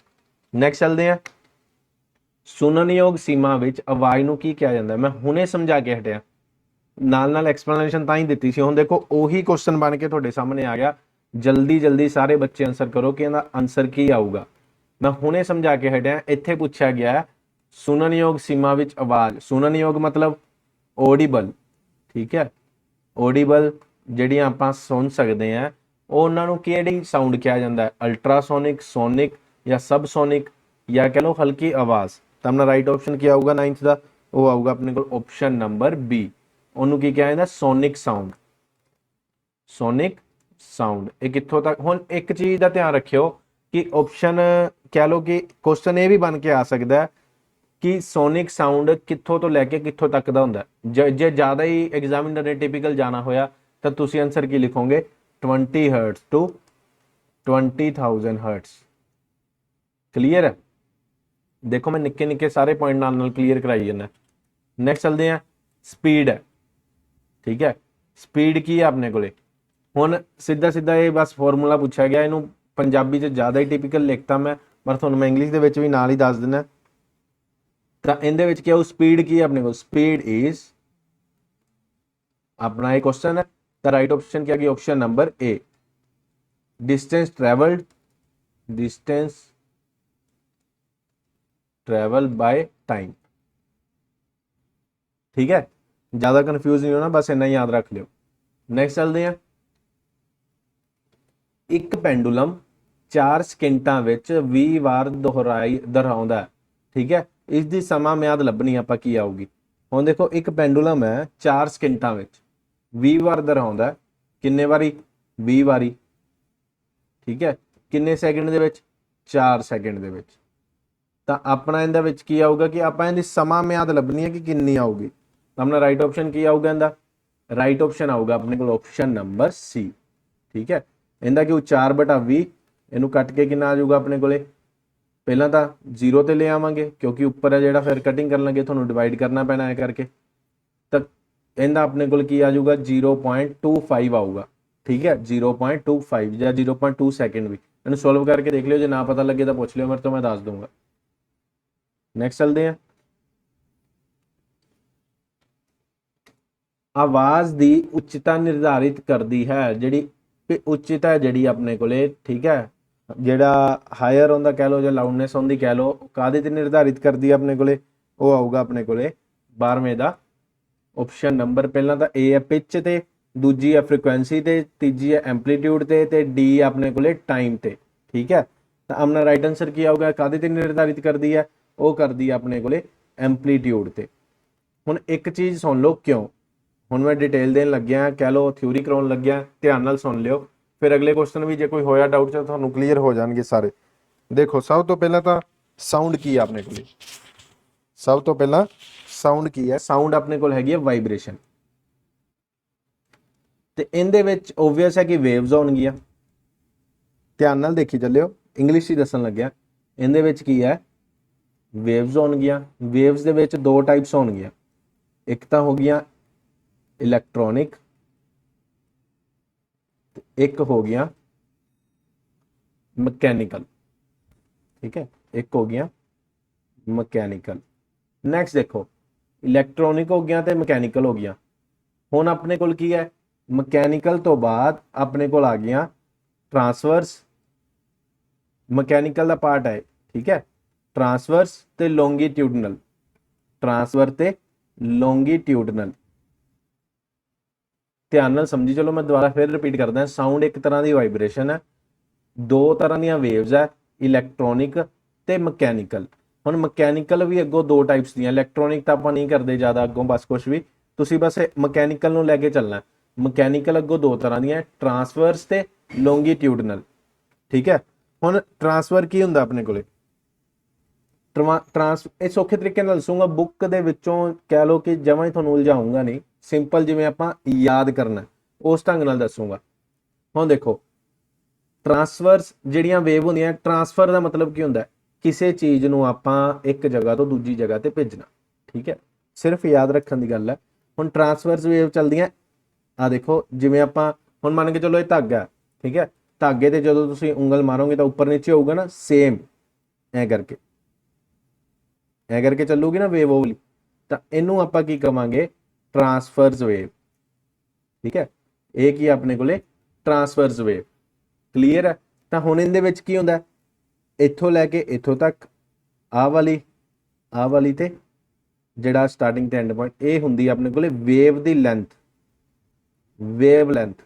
ਨੈਕਸਟ ਚੱਲਦੇ ਆ। ਸੁਣਨਯੋਗ ਸੀਮਾ ਵਿੱਚ ਆਵਾਜ਼ ਨੂੰ ਕੀ ਕਿਹਾ ਜਾਂਦਾ, ਮੈਂ ਹੁਣੇ ਸਮਝਾ ਕੇ ਹਟਿਆ, ਨਾਲ ਨਾਲ ਐਕਸਪਲੇਨੇਸ਼ਨ ਤਾਂ ਹੀ ਦਿੱਤੀ ਸੀ। ਹੁਣ ਦੇਖੋ ਉਹੀ ਕੁਐਸਚਨ ਬਣ ਕੇ ਤੁਹਾਡੇ ਸਾਹਮਣੇ ਆ ਗਿਆ, ਜਲਦੀ ਜਲਦੀ ਸਾਰੇ ਬੱਚੇ ਆਨਸਰ ਕਰੋ ਕਿ ਇਹਦਾ ਆਨਸਰ ਕੀ ਆਊਗਾ। ਮੈਂ ਹੁਣੇ ਸਮਝਾ ਕੇ ਹਟਿਆ, ਇੱਥੇ ਪੁੱਛਿਆ ਗਿਆ ਸੁਣਨਯੋਗ ਸੀਮਾ ਵਿੱਚ ਆਵਾਜ਼। ਸੁਣਨਯੋਗ ਮਤਲਬ ਓਡੀਬਲ, ਠੀਕ ਹੈ, ਓਡੀਬਲ ਜਿਹੜੀਆਂ ਆਪਾਂ ਸੁਣ ਸਕਦੇ ਹਾਂ, ਉਹ ਉਹਨਾਂ ਨੂੰ ਕਿਹੜੀ ਸਾਊਂਡ ਕਿਹਾ ਜਾਂਦਾ ਹੈ, ਅਲਟਰਾਸੋਨਿਕ, ਸੋਨਿਕ ਜਾਂ ਸਬਸੋਨਿਕ, ਜਾਂ ਕਹਿ ਲਓ ਹਲਕੀ ਆਵਾਜ਼। ਤਾਂ ਆਪਣਾ ਰਾਈਟ ਆਪਸ਼ਨ ਕੀ ਆਊਗਾ 9th ਦਾ, ਉਹ ਆਊਗਾ ਆਪਣੇ ਕੋਲ ਆਪਸ਼ਨ ਨੰਬਰ ਬੀ। ਉਹਨੂੰ ਕੀ ਕਿਹਾ ਜਾਂਦਾ, ਸੋਨਿਕ ਸਾਊਂਡ। Sonic sound. ਇਹ ਕਿੱਥੋਂ ਤੱਕ, ਹੁਣ ਇੱਕ ਚੀਜ਼ ਦਾ ਧਿਆਨ ਰੱਖਿਓ ਕਿ ਆਪਸ਼ਨ ਕਹਿ ਲਓ ਕਿ ਕੁਐਸਚਨ ਇਹ ਵੀ ਬਣ ਕੇ ਆ ਸਕਦਾ ਹੈ ਕਿ ਸੋਨਿਕ ਸਾਊਂਡ ਕਿੱਥੋਂ ਤੋਂ ਲੈ ਕੇ ਕਿੱਥੋਂ ਤੱਕ ਦਾ ਹੁੰਦਾ। ਜੇ ਜ਼ਿਆਦਾ ਹੀ ਐਗਜ਼ਾਮੀਨਰ ਨੇ ਟਿਪੀਕਲ ਜਾਣਾ ਹੋਇਆ ਤਾਂ ਤੁਸੀਂ ਆਨਸਰ ਕੀ ਲਿਖੋਗੇ 20 ਹਰਟਸ ਟੂ 20,000 ਹਰਟਸ। ਕਲੀਅਰ ਹੈ। ਦੇਖੋ ਮੈਂ ਨਿੱਕੇ ਨਿੱਕੇ ਸਾਰੇ ਪੁਆਇੰਟ ਨਾਲ ਕਲੀਅਰ ਕਰਾਈ ਜਾਂਦਾ। ਨੈਕਸਟ ਚਲਦੇ ਆ, ਸਪੀਡ ਹੈ। ਠੀਕ ਹੈ, ਸਪੀਡ ਕੀ ਹੈ ਆਪਣੇ ਕੋਲੇ। ਹੁਣ ਸਿੱਧਾ ਸਿੱਧਾ ਇਹ ਬਸ ਫਾਰਮੂਲਾ ਪੁੱਛਿਆ ਗਿਆ, ਇਹਨੂੰ ਪੰਜਾਬੀ 'ਚ ਜ਼ਿਆਦਾ ਹੀ ਟਿਪੀਕਲ ਲਿਖਤਾ ਮੈਂ, ਪਰ ਤੁਹਾਨੂੰ ਮੈਂ ਇੰਗਲਿਸ਼ ਦੇ ਵਿੱਚ ਵੀ ਨਾਲ ਹੀ ਦੱਸ ਦਿੰਦਾ। ਤਾਂ ਇਹਦੇ ਵਿੱਚ ਕੀ ਆਊ, ਸਪੀਡ ਕੀ ਹੈ ਆਪਣੇ ਕੋਲ, ਸਪੀਡ ਇਜ਼ ਆਪਣਾ ਇਹ ਕੁਐਸਚਨ ਹੈ ਤਾਂ ਰਾਈਟ ਆਪਸ਼ਨ ਕੀ ਆ ਗਈ, option number A, distance travel by time. ठीक है, ज्यादा कंफ्यूज नहीं होना, बस इतना ही याद रख लियो। नेक्स्ट चलते हैं, एक पेंडुलम 4 ਸਕਿੰਟਾਂ ਵਿੱਚ 20 ਵਾਰ ਦੁਹਰਾਉਂਦਾ ਹੈ। ठीक है, ਇਸ ਦੀ ਸਮਾਂ ਮਿਆਦ ਲੱਭਣੀ ਆਪਾਂ ਕੀ ਆਊਗੀ। ਹੁਣ ਦੇਖੋ ਇੱਕ ਪੈਂਡੂਲਮ ਹੈ 4 ਸਕਿੰਟਾਂ ਵਿੱਚ 20 ਵਾਰ ਦੁਹਰਾਉਂਦਾ ਹੈ, ਕਿੰਨੇ ਵਾਰੀ 20 ਵਾਰੀ। ठीक है, ਕਿੰਨੇ ਸੈਕਿੰਡ ਦੇ ਵਿੱਚ 4 ਸੈਕਿੰਡ ਦੇ ਵਿੱਚ। ਤਾਂ ਆਪਣਾ ਇਹਦੇ ਵਿੱਚ ਕੀ ਆਊਗਾ ਕਿ ਆਪਾਂ ਇਹਦੀ ਸਮਾਂ ਮਿਆਦ ਲੱਭਣੀ ਹੈ ਕਿ ਕਿੰਨੀ ਆਊਗੀ। ਤਾਂ ਆਪਣਾ ਰਾਈਟ ਆਪਸ਼ਨ ਕੀ ਆਊਗਾ, ਇਹਦਾ ਰਾਈਟ ਆਪਸ਼ਨ ਆਊਗਾ ਆਪਣੇ ਕੋਲ ਆਪਸ਼ਨ ਨੰਬਰ ਸੀ। ਠੀਕ ਹੈ, ਇਹਦਾ ਕਿ 4/20 ਇਹਨੂੰ ਕੱਟ ਕੇ ਕਿੰਨਾ ਆ ਜਾਊਗਾ ਆਪਣੇ ਕੋਲੇ, ਪਹਿਲਾਂ ਤਾਂ 0 ਤੇ ਲੈ ਆਵਾਂਗੇ ਕਿਉਂਕਿ ਉੱਪਰ ਹੈ ਜਿਹੜਾ, ਫਿਰ ਕਟਿੰਗ ਕਰਨ ਲੱਗੇ ਤੁਹਾਨੂੰ ਡਿਵਾਈਡ ਕਰਨਾ ਪੈਣਾ ਹੈ ਕਰਕੇ। ਤਾਂ ਇਹਦਾ ਆਪਣੇ ਕੋਲ ਕੀ ਆ ਜਾਊਗਾ 0.25 ਆਊਗਾ। ठीक है, 0.25 या 0.2 सेकंड भी। इन्हें सॉल्व करके देख लियो, जो ना पता लगे तो पूछ लियो मेरे तो, मैं दस दूंगा। नेक्स्ट चलते हैं, आवाज की उच्चता निर्धारित करती है जिहड़ी उच्चता है जिहड़ी अपने कोले। ठीक है, जिहड़ा हायर होंदा कह लो या लाउडनेस होंदी कह लो, काहदे ते निर्धारित करती है अपने कोले, वो आऊगा अपने कोले 12वें दा ऑप्शन नंबर। पहला तो ए है पिच ते, दूजी है फ्रीक्वेंसी ते, तीजी है एंपलीट्यूड ते डी अपने कोले टाइम ते। ठीक है, तो अपना राइट आंसर की आऊगा, काहदे ते निर्धारित करती है, वो करती है अपने कोले एंपलीट्यूड ते। हुण एक चीज़ सुन लो क्यों, हुण मैं डिटेल देन लग्या, कह लो थ्योरी कराउण लग्या, ध्यान नाल सुन लियो, फिर अगले क्वेश्चन भी जे कोई होया डाउट तो तुहानूं क्लीयर हो जाणगे सारे। देखो सब तो पहला तो साउंड की है अपने कोले, सब तो पहला साउंड की है, साउंड अपने कोल हैगी है वाइब्रेशन। ਤੇ ਇਹਦੇ ਵਿੱਚ ਓਬਵੀਅਸ ਹੈ ਕਿ ਵੇਵਸ ਹੋਣਗੀਆਂ, ਧਿਆਨ ਨਾਲ ਦੇਖੀ ਚੱਲਿਓ, ਇੰਗਲਿਸ਼ ਹੀ ਦੱਸਣ ਲੱਗਿਆ। ਇਹਦੇ ਵਿੱਚ ਕੀ ਹੈ, ਵੇਵਸ ਹੋਣਗੀਆਂ। ਵੇਵਸ ਦੇ ਵਿੱਚ ਦੋ ਟਾਈਪਸ ਹੋਣਗੀਆਂ, ਇੱਕ ਤਾਂ ਹੋ ਗਈਆਂ ਇਲੈਕਟ੍ਰੋਨਿਕ, ਇੱਕ ਹੋ ਗਿਆ ਮਕੈਨੀਕਲ। ਠੀਕ ਹੈ, ਇੱਕ ਹੋ ਗਿਆ ਮਕੈਨੀਕਲ। ਨੈਕਸਟ ਦੇਖੋ, ਇਲੈਕਟ੍ਰੋਨਿਕ ਹੋ ਗਿਆ ਤੇ ਮਕੈਨੀਕਲ ਹੋ ਗਿਆ। ਹੁਣ ਆਪਣੇ ਕੋਲ ਕੀ ਹੈ, ਮਕੈਨੀਕਲ ਤੋਂ ਬਾਅਦ ਆਪਣੇ ਕੋਲ ਆ ਗਿਆ ਟਰਾਂਸਵਰਸ। ਮਕੈਨੀਕਲ ਦਾ ਪਾਰਟ ਹੈ, ਠੀਕ ਹੈ, ਟਰਾਂਸਵਰਸ ਤੇ ਲੌਂਗੀਟਿਊਡਨਲ, ਟਰਾਂਸਵਰ ਤੇ ਲੌਂਗੀਟਿਊਡਨਲ। ਧਿਆਨ ਨਾਲ ਸਮਝੀ ਚਲੋ, ਮੈਂ ਦੁਬਾਰਾ ਫਿਰ ਰਿਪੀਟ ਕਰਦਾ। ਸਾਊਂਡ ਇੱਕ ਤਰ੍ਹਾਂ ਦੀ ਵਾਈਬ੍ਰੇਸ਼ਨ ਹੈ, ਦੋ ਤਰ੍ਹਾਂ ਦੀਆਂ ਵੇਵਸ ਹੈ, ਇਲੈਕਟ੍ਰੋਨਿਕ ਤੇ ਮਕੈਨੀਕਲ। ਹੁਣ ਮਕੈਨੀਕਲ ਵੀ ਅੱਗੋਂ ਦੋ ਟਾਈਪਸ ਦੀਆਂ, ਇਲੈਕਟ੍ਰੋਨਿਕ ਤਾਂ ਆਪਾਂ ਨਹੀਂ ਕਰਦੇ ਜ਼ਿਆਦਾ ਅੱਗੋਂ, ਬਸ ਕੁਛ ਵੀ ਤੁਸੀਂ ਬਸ ਮਕੈਨੀਕਲ ਨੂੰ ਲੈ ਕੇ ਚੱਲਣਾ। ਮਕੈਨੀਕਲ ਅੱਗੋਂ ਦੋ ਤਰ੍ਹਾਂ ਦੀਆਂ, ਟਰਾਂਸਵਰਸ ਤੇ ਲੌਂਗੀਟਿਊਡਨਲ। ਠੀਕ ਹੈ, ਹੁਣ ਟਰਾਂਸਫਰ ਕੀ ਹੁੰਦਾ ਆਪਣੇ ਕੋਲੇ, ਇਹ ਸੌਖੇ ਤਰੀਕੇ ਨਾਲ ਦੱਸੂਗਾ, ਬੁੱਕ ਦੇ ਵਿੱਚੋਂ ਕਹਿ ਲਓ ਕਿ ਜਮਾਂ ਹੀ ਤੁਹਾਨੂੰ ਉਲਝਾਊਂਗਾ ਨਹੀਂ, ਸਿੰਪਲ ਜਿਵੇਂ ਆਪਾਂ ਯਾਦ ਕਰਨਾ ਉਸ ਢੰਗ ਨਾਲ ਦੱਸੂਗਾ। ਹੁਣ ਦੇਖੋ, ਟਰਾਂਸਫਰਸ ਜਿਹੜੀਆਂ ਵੇਵ ਹੁੰਦੀਆਂ, ਟਰਾਂਸਫਰ ਦਾ ਮਤਲਬ ਕੀ ਹੁੰਦਾ, ਕਿਸੇ ਚੀਜ਼ ਨੂੰ ਆਪਾਂ ਇੱਕ ਜਗ੍ਹਾ ਤੋਂ ਦੂਜੀ ਜਗ੍ਹਾ ਤੇ ਭੇਜਣਾ। ਠੀਕ ਹੈ, ਸਿਰਫ ਯਾਦ ਰੱਖਣ ਦੀ ਗੱਲ ਹੈ। ਹੁਣ ਟਰਾਂਸਫਰਸ ਵੇਵ ਚੱਲਦੀਆਂ, ਆ ਦੇਖੋ, ਜਿਵੇਂ ਆਪਾਂ ਹੁਣ ਮੰਨ ਕੇ ਚਲੋ ਇਹ ਧਾਗਾ, ਠੀਕ ਹੈ, ਧਾਗੇ ਤੇ ਜਦੋਂ ਤੁਸੀਂ ਉਂਗਲ ਮਾਰੋਗੇ ਤਾਂ ਉੱਪਰ ਨੀਚੇ ਹੋਊਗਾ ਨਾ, ਸੇਮ ਐ ਕਰਕੇ ਚੱਲੂਗੀ ਨਾ ਵੇਵ ਵਾਲੀ। ਤਾਂ ਇਹਨੂੰ ਆਪਾਂ ਕੀ ਕਵਾਂਗੇ, ਟਰਾਂਸਫਰਸ ਵੇਵ। ਠੀਕ ਹੈ, ਇਹ ਕੀ ਆਪਣੇ ਕੋਲੇ ਟਰਾਂਸਫਰਸ ਵੇਵ। ਕਲੀਅਰ ਹੈ। ਤਾਂ ਹੁਣ ਇਹਦੇ ਵਿੱਚ ਕੀ ਹੁੰਦਾ, ਇੱਥੋਂ ਲੈ ਕੇ ਇੱਥੋਂ ਤੱਕ, ਆਹ ਵਾਲੀ ਤੇ ਜਿਹੜਾ ਸਟਾਰਟਿੰਗ ਤੇ ਐਂਡ ਪੁਆਇੰਟ, ਇਹ ਹੁੰਦੀ ਆਪਣੇ ਕੋਲੇ ਵੇਵ ਦੀ ਲੈਂਥ, ਵੇਵ ਲੈਂਥ।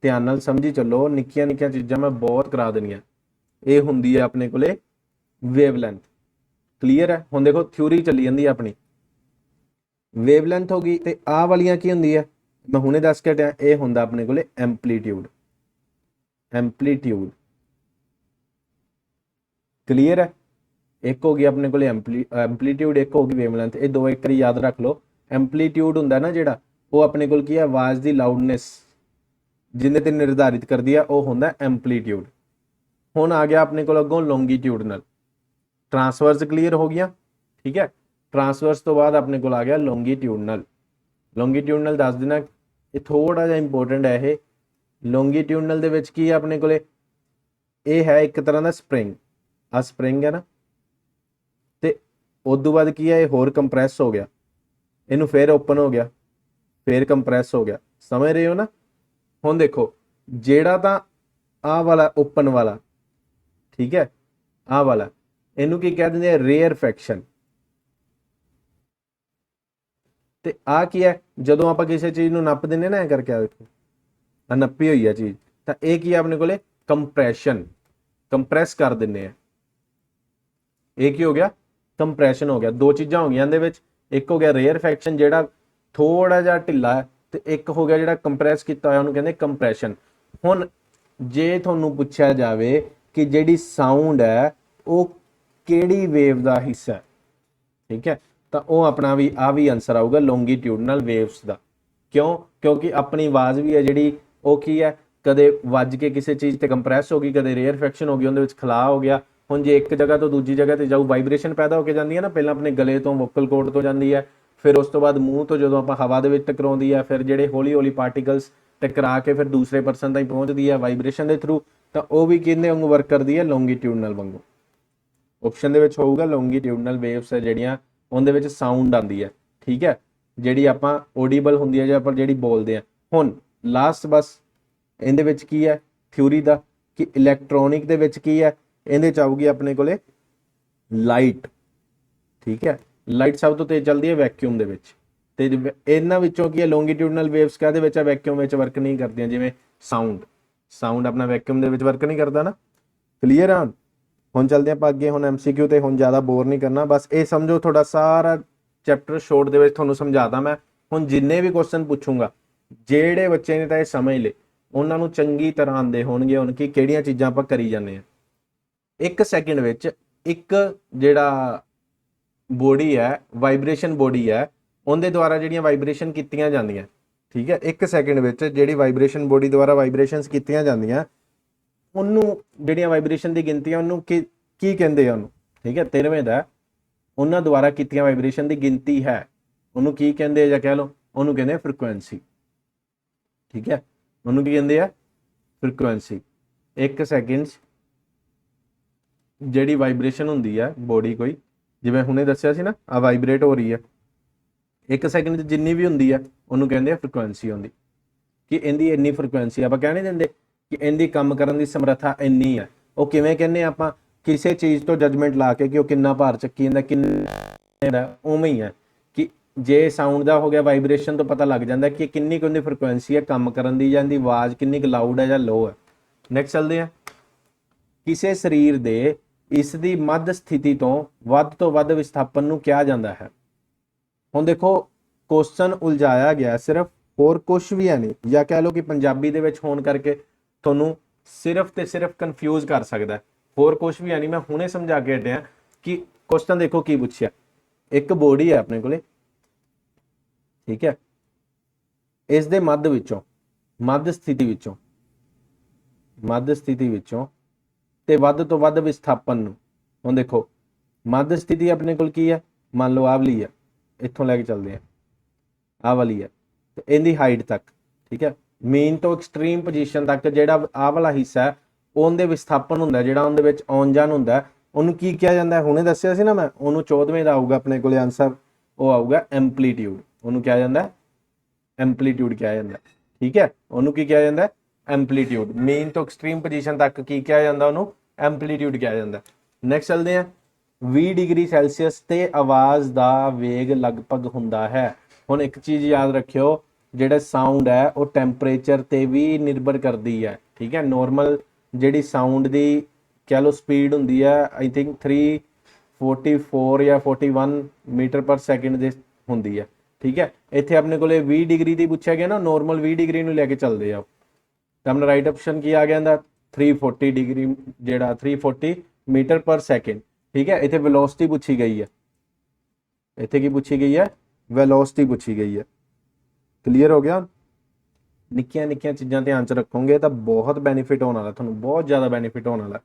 ਧਿਆਨ ਨਾਲ ਸਮਝੀ ਚੱਲੋ, ਨਿੱਕੀਆਂ ਨਿੱਕੀਆਂ ਚੀਜ਼ਾਂ ਮੈਂ ਬਹੁਤ ਕਰਾ ਦੇਣੀਆਂ। ਇਹ ਹੁੰਦੀ ਹੈ ਆਪਣੇ ਕੋਲੇ ਵੇਵ ਲੈਂਥ। ਕਲੀਅਰ ਹੈ। ਹੁਣ ਦੇਖੋ ਥਿਊਰੀ ਚੱਲੀ ਜਾਂਦੀ ਹੈ ਆਪਣੀ, ਵੇਵ ਲੈਂਥ ਹੋ ਗਈ, ਤੇ ਆਹ ਵਾਲੀਆਂ ਕੀ ਹੁੰਦੀ ਹੈ, मैं हुणे दस के हटिया, ये हुंदा अपने कोले एंपलीट्यूड। एंपलीट्यूड क्लीयर है। एक हो गया अपने को एंपलीट्यूड, एक होगी वेवलेंथ। ये दो एक बार याद रख लो। एंपलीट्यूड हुंदा ना जिहड़ा, वो अपने को की है आवाज़ की लाउडनेस जिन्हें ते निर्धारित कर दिया, वो हुंदा एंपलीट्यूड। हुण आ गया अपने को अगों लॉन्गीट्यूडनल। ट्रांसवर्स क्लीयर हो गया, ठीक है। ट्रांसवर्स तो बाद अपने को आ गया लॉन्गीट्यूडनल। लॉन्गीट्यूडनल दस देना, ये थोड़ा जिहा इंपोर्टेंट है। ये लॉन्गीट्यूडनल दे विच की है अपने को, ये है एक तरह का स्प्रिंग। आ स्प्रिंग है ना, तो उदों बाद की है, ये होर कंप्रैस हो गया, इनू फिर ओपन हो गया, फिर कंप्रैस हो गया। समझ रहे हो ना। हुण देखो जेड़ा तां आ वाला ओपन वाला, ठीक है, आ वाला इनू की कह देंगे रेयरफैक्शन। तो आ की है, जदों आप किसी चीज़ को नप दें ना, करके आ देखो आ नपी हुई है चीज़, तो यह की है अपने को कंप्रैशन, कंप्रैस कर दें। एक ही हो गया कंप्रैशन हो गया। दो चीज़ां हो गई इहदे, एक हो गया रेयरफैक्शन जिहड़ा थोड़ा जिहा ढिला है, तो एक हो गया जिहड़ा कंप्रैस किया होया उहनूं कहंदे कंप्रैशन। हुण जे तुहानूं पुछया जावे कि जिहड़ी साउंड है वो किहड़ी वेव का हिस्सा है, ठीक है, तो वह अपना भी आ भी आंसर आऊगा लॉन्गीट्यूडनल वेव्स का। क्यों? क्योंकि अपनी आवाज़ भी है जिहड़ी वो की है, कदे वज के किसी चीज़ ते कंप्रैस हो गई, कदे रेयरफैक्शन हो गई, उहदे विच खलाअ हो गया। हुण जे एक जगह तो दूजी जगह ते जाऊ, वाइब्रेशन पैदा होकर जाती है ना, पहले अपने गले तो वोकल कोर्ड तो जाती है, फिर उस तो बाद मूँह तो जो आप हवा दे टकराउंदी है, फिर जिहड़े हौली हौली पार्टिकल्स टकरा के फिर दूसरे परसन ताईं पहुँचती है वाइब्रेशन के थ्रू, तो वह भी किहदे वांगू वर्क करती है, लॉन्गीट्यूडनल वांगू। ऑप्शन दे विच होऊगा लॉन्गीट्यूडनल वेव्स है जिहड़ियां, उहदे विच साउंड आती है, ठीक है, जिहड़ी आपां ओਡੀबल हुंदी है, जां जिहड़ी बोलते हैं। हुण लास्ट बस इहदे विच की है थ्योरी का कि इलैक्ट्रॉनिक दे विच की है, इहदे च आऊगी अपने कोले लाइट, ठीक है। लाइट सब तो तेज चलती है वैक्यूम दे विच, ते इन्हां विचों की है लॉन्गीट्यूडनल वेव्स कहदे विच है, वैक्यूम विच वर्क नहीं करदियां। जिवें साउंड, साउंड अपना वैक्यूम दे विच वर्क नहीं करता ना। क्लीयर है। हुण चलदे आपां अगे, हुण MCQ ते हुण ज़्यादा बोर नहीं करना, बस ये समझो थोड़ा सारा चैप्टर शॉर्ट दे विच तुहानूं समझाता मैं। हुण जिन्ने भी क्वेश्चन पूछूंगा, ਜਿਹੜੇ ਬੱਚੇ ਨੇ ਤਾਂ ਇਹ ਸਮਝ ਲਏ, ਉਹਨਾਂ ਨੂੰ ਚੰਗੀ ਤਰ੍ਹਾਂ ਆਉਂਦੇ ਹੋਣਗੇ ਹੁਣ ਕਿ ਕਿਹੜੀਆਂ ਚੀਜ਼ਾਂ ਆਪਾਂ ਕਰੀ ਜਾਂਦੇ ਆ। ਇੱਕ ਸੈਕਿੰਡ ਵਿੱਚ ਇੱਕ ਜਿਹੜਾ ਬੋਡੀ ਹੈ, ਵਾਈਬ੍ਰੇਸ਼ਨ ਬੋਡੀ ਹੈ, ਉਹਦੇ ਦੁਆਰਾ ਜਿਹੜੀਆਂ ਵਾਈਬ੍ਰੇਸ਼ਨ ਕੀਤੀਆਂ ਜਾਂਦੀਆਂ, ਠੀਕ ਹੈ, ਇੱਕ ਸੈਕਿੰਡ ਵਿੱਚ ਜਿਹੜੀ ਵਾਈਬ੍ਰੇਸ਼ਨ ਬੋਡੀ ਦੁਆਰਾ ਵਾਈਬ੍ਰੇਸ਼ਨਸ ਕੀਤੀਆਂ ਜਾਂਦੀਆਂ, ਉਹਨੂੰ ਜਿਹੜੀਆਂ ਵਾਈਬ੍ਰੇਸ਼ਨ ਦੀ ਗਿਣਤੀ ਆ ਉਹਨੂੰ ਕੀ ਕਹਿੰਦੇ ਆ ਉਹਨੂੰ, ਠੀਕ ਹੈ, 13ਵੇਂ ਦਾ ਉਹਨਾਂ ਦੁਆਰਾ ਕੀਤੀਆਂ ਵਾਈਬ੍ਰੇਸ਼ਨ ਦੀ ਗਿਣਤੀ ਹੈ, ਉਹਨੂੰ ਕੀ ਕਹਿੰਦੇ, ਜਾਂ ਕਹਿ ਲਓ ਉਹਨੂੰ ਕਹਿੰਦੇ ਫ੍ਰੀਕੁਐਂਸੀ, ठीक है। ਉਹਨੂੰ ਕੀ ਕਹਿੰਦੇ ਆ ਫ੍ਰੀਕੁਐਂਸੀ। ਇੱਕ ਸੈਕਿੰਡ ਜਿਹੜੀ ਵਾਈਬ੍ਰੇਸ਼ਨ ਹੁੰਦੀ ਆ ਬੋਡੀ ਕੋਈ, ਜਿਵੇਂ ਹੁਣੇ ਦੱਸਿਆ ਸੀ ਨਾ, ਆ ਵਾਈਬ੍ਰੇਟ ਹੋ ਰਹੀ ਹੈ, ਇੱਕ ਸੈਕਿੰਡ 'ਚ ਜਿੰਨੀ ਵੀ ਹੁੰਦੀ ਆ ਉਹਨੂੰ ਕਹਿੰਦੇ ਆ ਫ੍ਰੀਕੁਐਂਸੀ ਹੁੰਦੀ, ਕਿ ਇਹਦੀ ਇੰਨੀ ਫ੍ਰੀਕੁਐਂਸੀ। ਆਪਾਂ ਕਹਿ ਨਹੀਂ ਦਿੰਦੇ ਕਿ ਇਹਦੀ ਕੰਮ ਕਰਨ ਦੀ ਸਮਰੱਥਾ ਇੰਨੀ ਆ। ਉਹ ਕਿਵੇਂ ਕਹਿੰਦੇ ਆਪਾਂ, ਕਿਸੇ ਚੀਜ਼ ਤੋਂ ਜਜਮੈਂਟ ਲਾ ਕੇ ਕਿ ਉਹ ਕਿੰਨਾ ਭਾਰ ਚੱਕੀ ਜਾਂਦਾ, ਕਿੰਨਾ, ਉਵੇਂ ਹੀ ਹੈ ਕਿ ਜੇ ਸਾਊਂਡ ਦਾ ਹੋ ਗਿਆ ਵਾਈਬ੍ਰੇਸ਼ਨ ਤੋਂ ਪਤਾ ਲੱਗ ਜਾਂਦਾ ਕਿ ਕਿੰਨੀ ਕੁ ਉਹਦੀ ਫ੍ਰੀਕੁਐਂਸੀ ਹੈ ਕੰਮ ਕਰਨ ਦੀ, ਜਾਂ ਇਹਦੀ ਆਵਾਜ਼ ਕਿੰਨੀ ਕੁ ਲਾਊਡ ਹੈ ਜਾਂ ਲੋ ਹੈ। ਨੈਕਸਟ ਚੱਲਦੇ ਆ। ਕਿਸੇ ਸਰੀਰ ਦੇ ਇਸ ਦੀ ਮੱਧ ਸਥਿਤੀ ਤੋਂ ਵੱਧ ਵਿਸਥਾਪਨ ਨੂੰ ਕਿਹਾ ਜਾਂਦਾ ਹੈ। ਹੁਣ ਦੇਖੋ क्वेश्चन उलझाया गया सिर्फ, और कुछ भी है नहीं, या कह लो कि पंजाबी दे विच होण करके तुहानूं सिर्फ ते सिर्फ कन्फ्यूज कर सकदा है, होर कुछ भी है नहीं। मैं हुणे समझा के हटिया कि क्वेश्चन देखो की पुछया। एक बॉडी है अपने कोले, ठीक है, इस दे मध्य विचों, मध्य स्थिति विचों ते वध तो वध विस्थापन नूं, हुण देखो मध्य स्थिति अपने कोल की है, मान लो आ वाली है, इत्थों लैके चलते हैं, आ वाली है, तो इहदी हाइट तक, ठीक है, मेन तो एक्सट्रीम पोजीशन तक जिहड़ा आ वाला हिस्सा है, उहदे विस्थापन हुंदा जिहड़ा उहदे विच आउण जाण हुंदा, उहनूं की कहा जांदा है, हुणे दस्सिया सी ना मैं, उहनूं 14वें दा आऊगा अपने कोले आंसर, वो आऊगा एंपलीट्यूड। उहनूं कहा जांदा है एंपलीट्यूड कहा जांदा, ठीक है, उहनूं की कहा जांदा एंपलीट्यूड। मेन तो एक्सट्रीम पोजीशन तक की कहा जांदा, उहनूं एंपलीट्यूड कहा जांदा। नैक्सट चलते हैं। 20 डिग्री सैल्सीਅਸ ਤੇ आवाज़ ਦਾ वेग लगभग ਹੁੰਦਾ है। ਹੁਣ एक चीज़ याद रखियो, ਜਿਹੜਾ साउंड है वो टैंपरेचर ਤੇ भी निर्भर करती है, ठीक है। नॉर्मल ਜਿਹੜੀ साउंड की कह लो स्पीड ਹੁੰਦੀ है, आई थिंक 344 या 41 मीटर पर सैकेंड ਦੀ ਹੁੰਦੀ है, ठीक है। ਇੱਥੇ ਆਪਣੇ ਕੋਲੇ 20 ਡਿਗਰੀ ਦੀ ਪੁੱਛਿਆ ਗਿਆ ਨਾ, ਨੋਰਮਲ 20 ਡਿਗਰੀ ਨੂੰ ਲੈ ਕੇ ਚੱਲਦੇ ਆ ਤਾਂ ਆਪਣਾ ਰਾਈਟ ਆਪਸ਼ਨ ਕੀ ਆ ਗਿਆ ਇਹਦਾ 340 ਡਿਗਰੀ ਜਿਹੜਾ 340 ਮੀਟਰ ਪਰ ਸੈਕਿੰਡ। ਠੀਕ ਹੈ। ਇੱਥੇ ਵੈਲੋਸਿਟੀ ਪੁੱਛੀ ਗਈ ਹੈ, ਇੱਥੇ ਕੀ ਪੁੱਛੀ ਗਈ ਹੈ, ਵੈਲੋਸਿਟੀ ਪੁੱਛੀ ਗਈ ਹੈ। ਕਲੀਅਰ ਹੋ ਗਿਆ। ਨਿੱਕੀਆਂ ਨਿੱਕੀਆਂ ਚੀਜ਼ਾਂ ਧਿਆਨ ਚ ਰੱਖੋਗੇ ਤਾਂ ਬਹੁਤ ਬੈਨੀਫਿਟ ਹੋਣ ਵਾਲਾ, ਤੁਹਾਨੂੰ ਬਹੁਤ ਜ਼ਿਆਦਾ ਬੈਨੀਫਿਟ ਹੋਣ ਵਾਲਾ।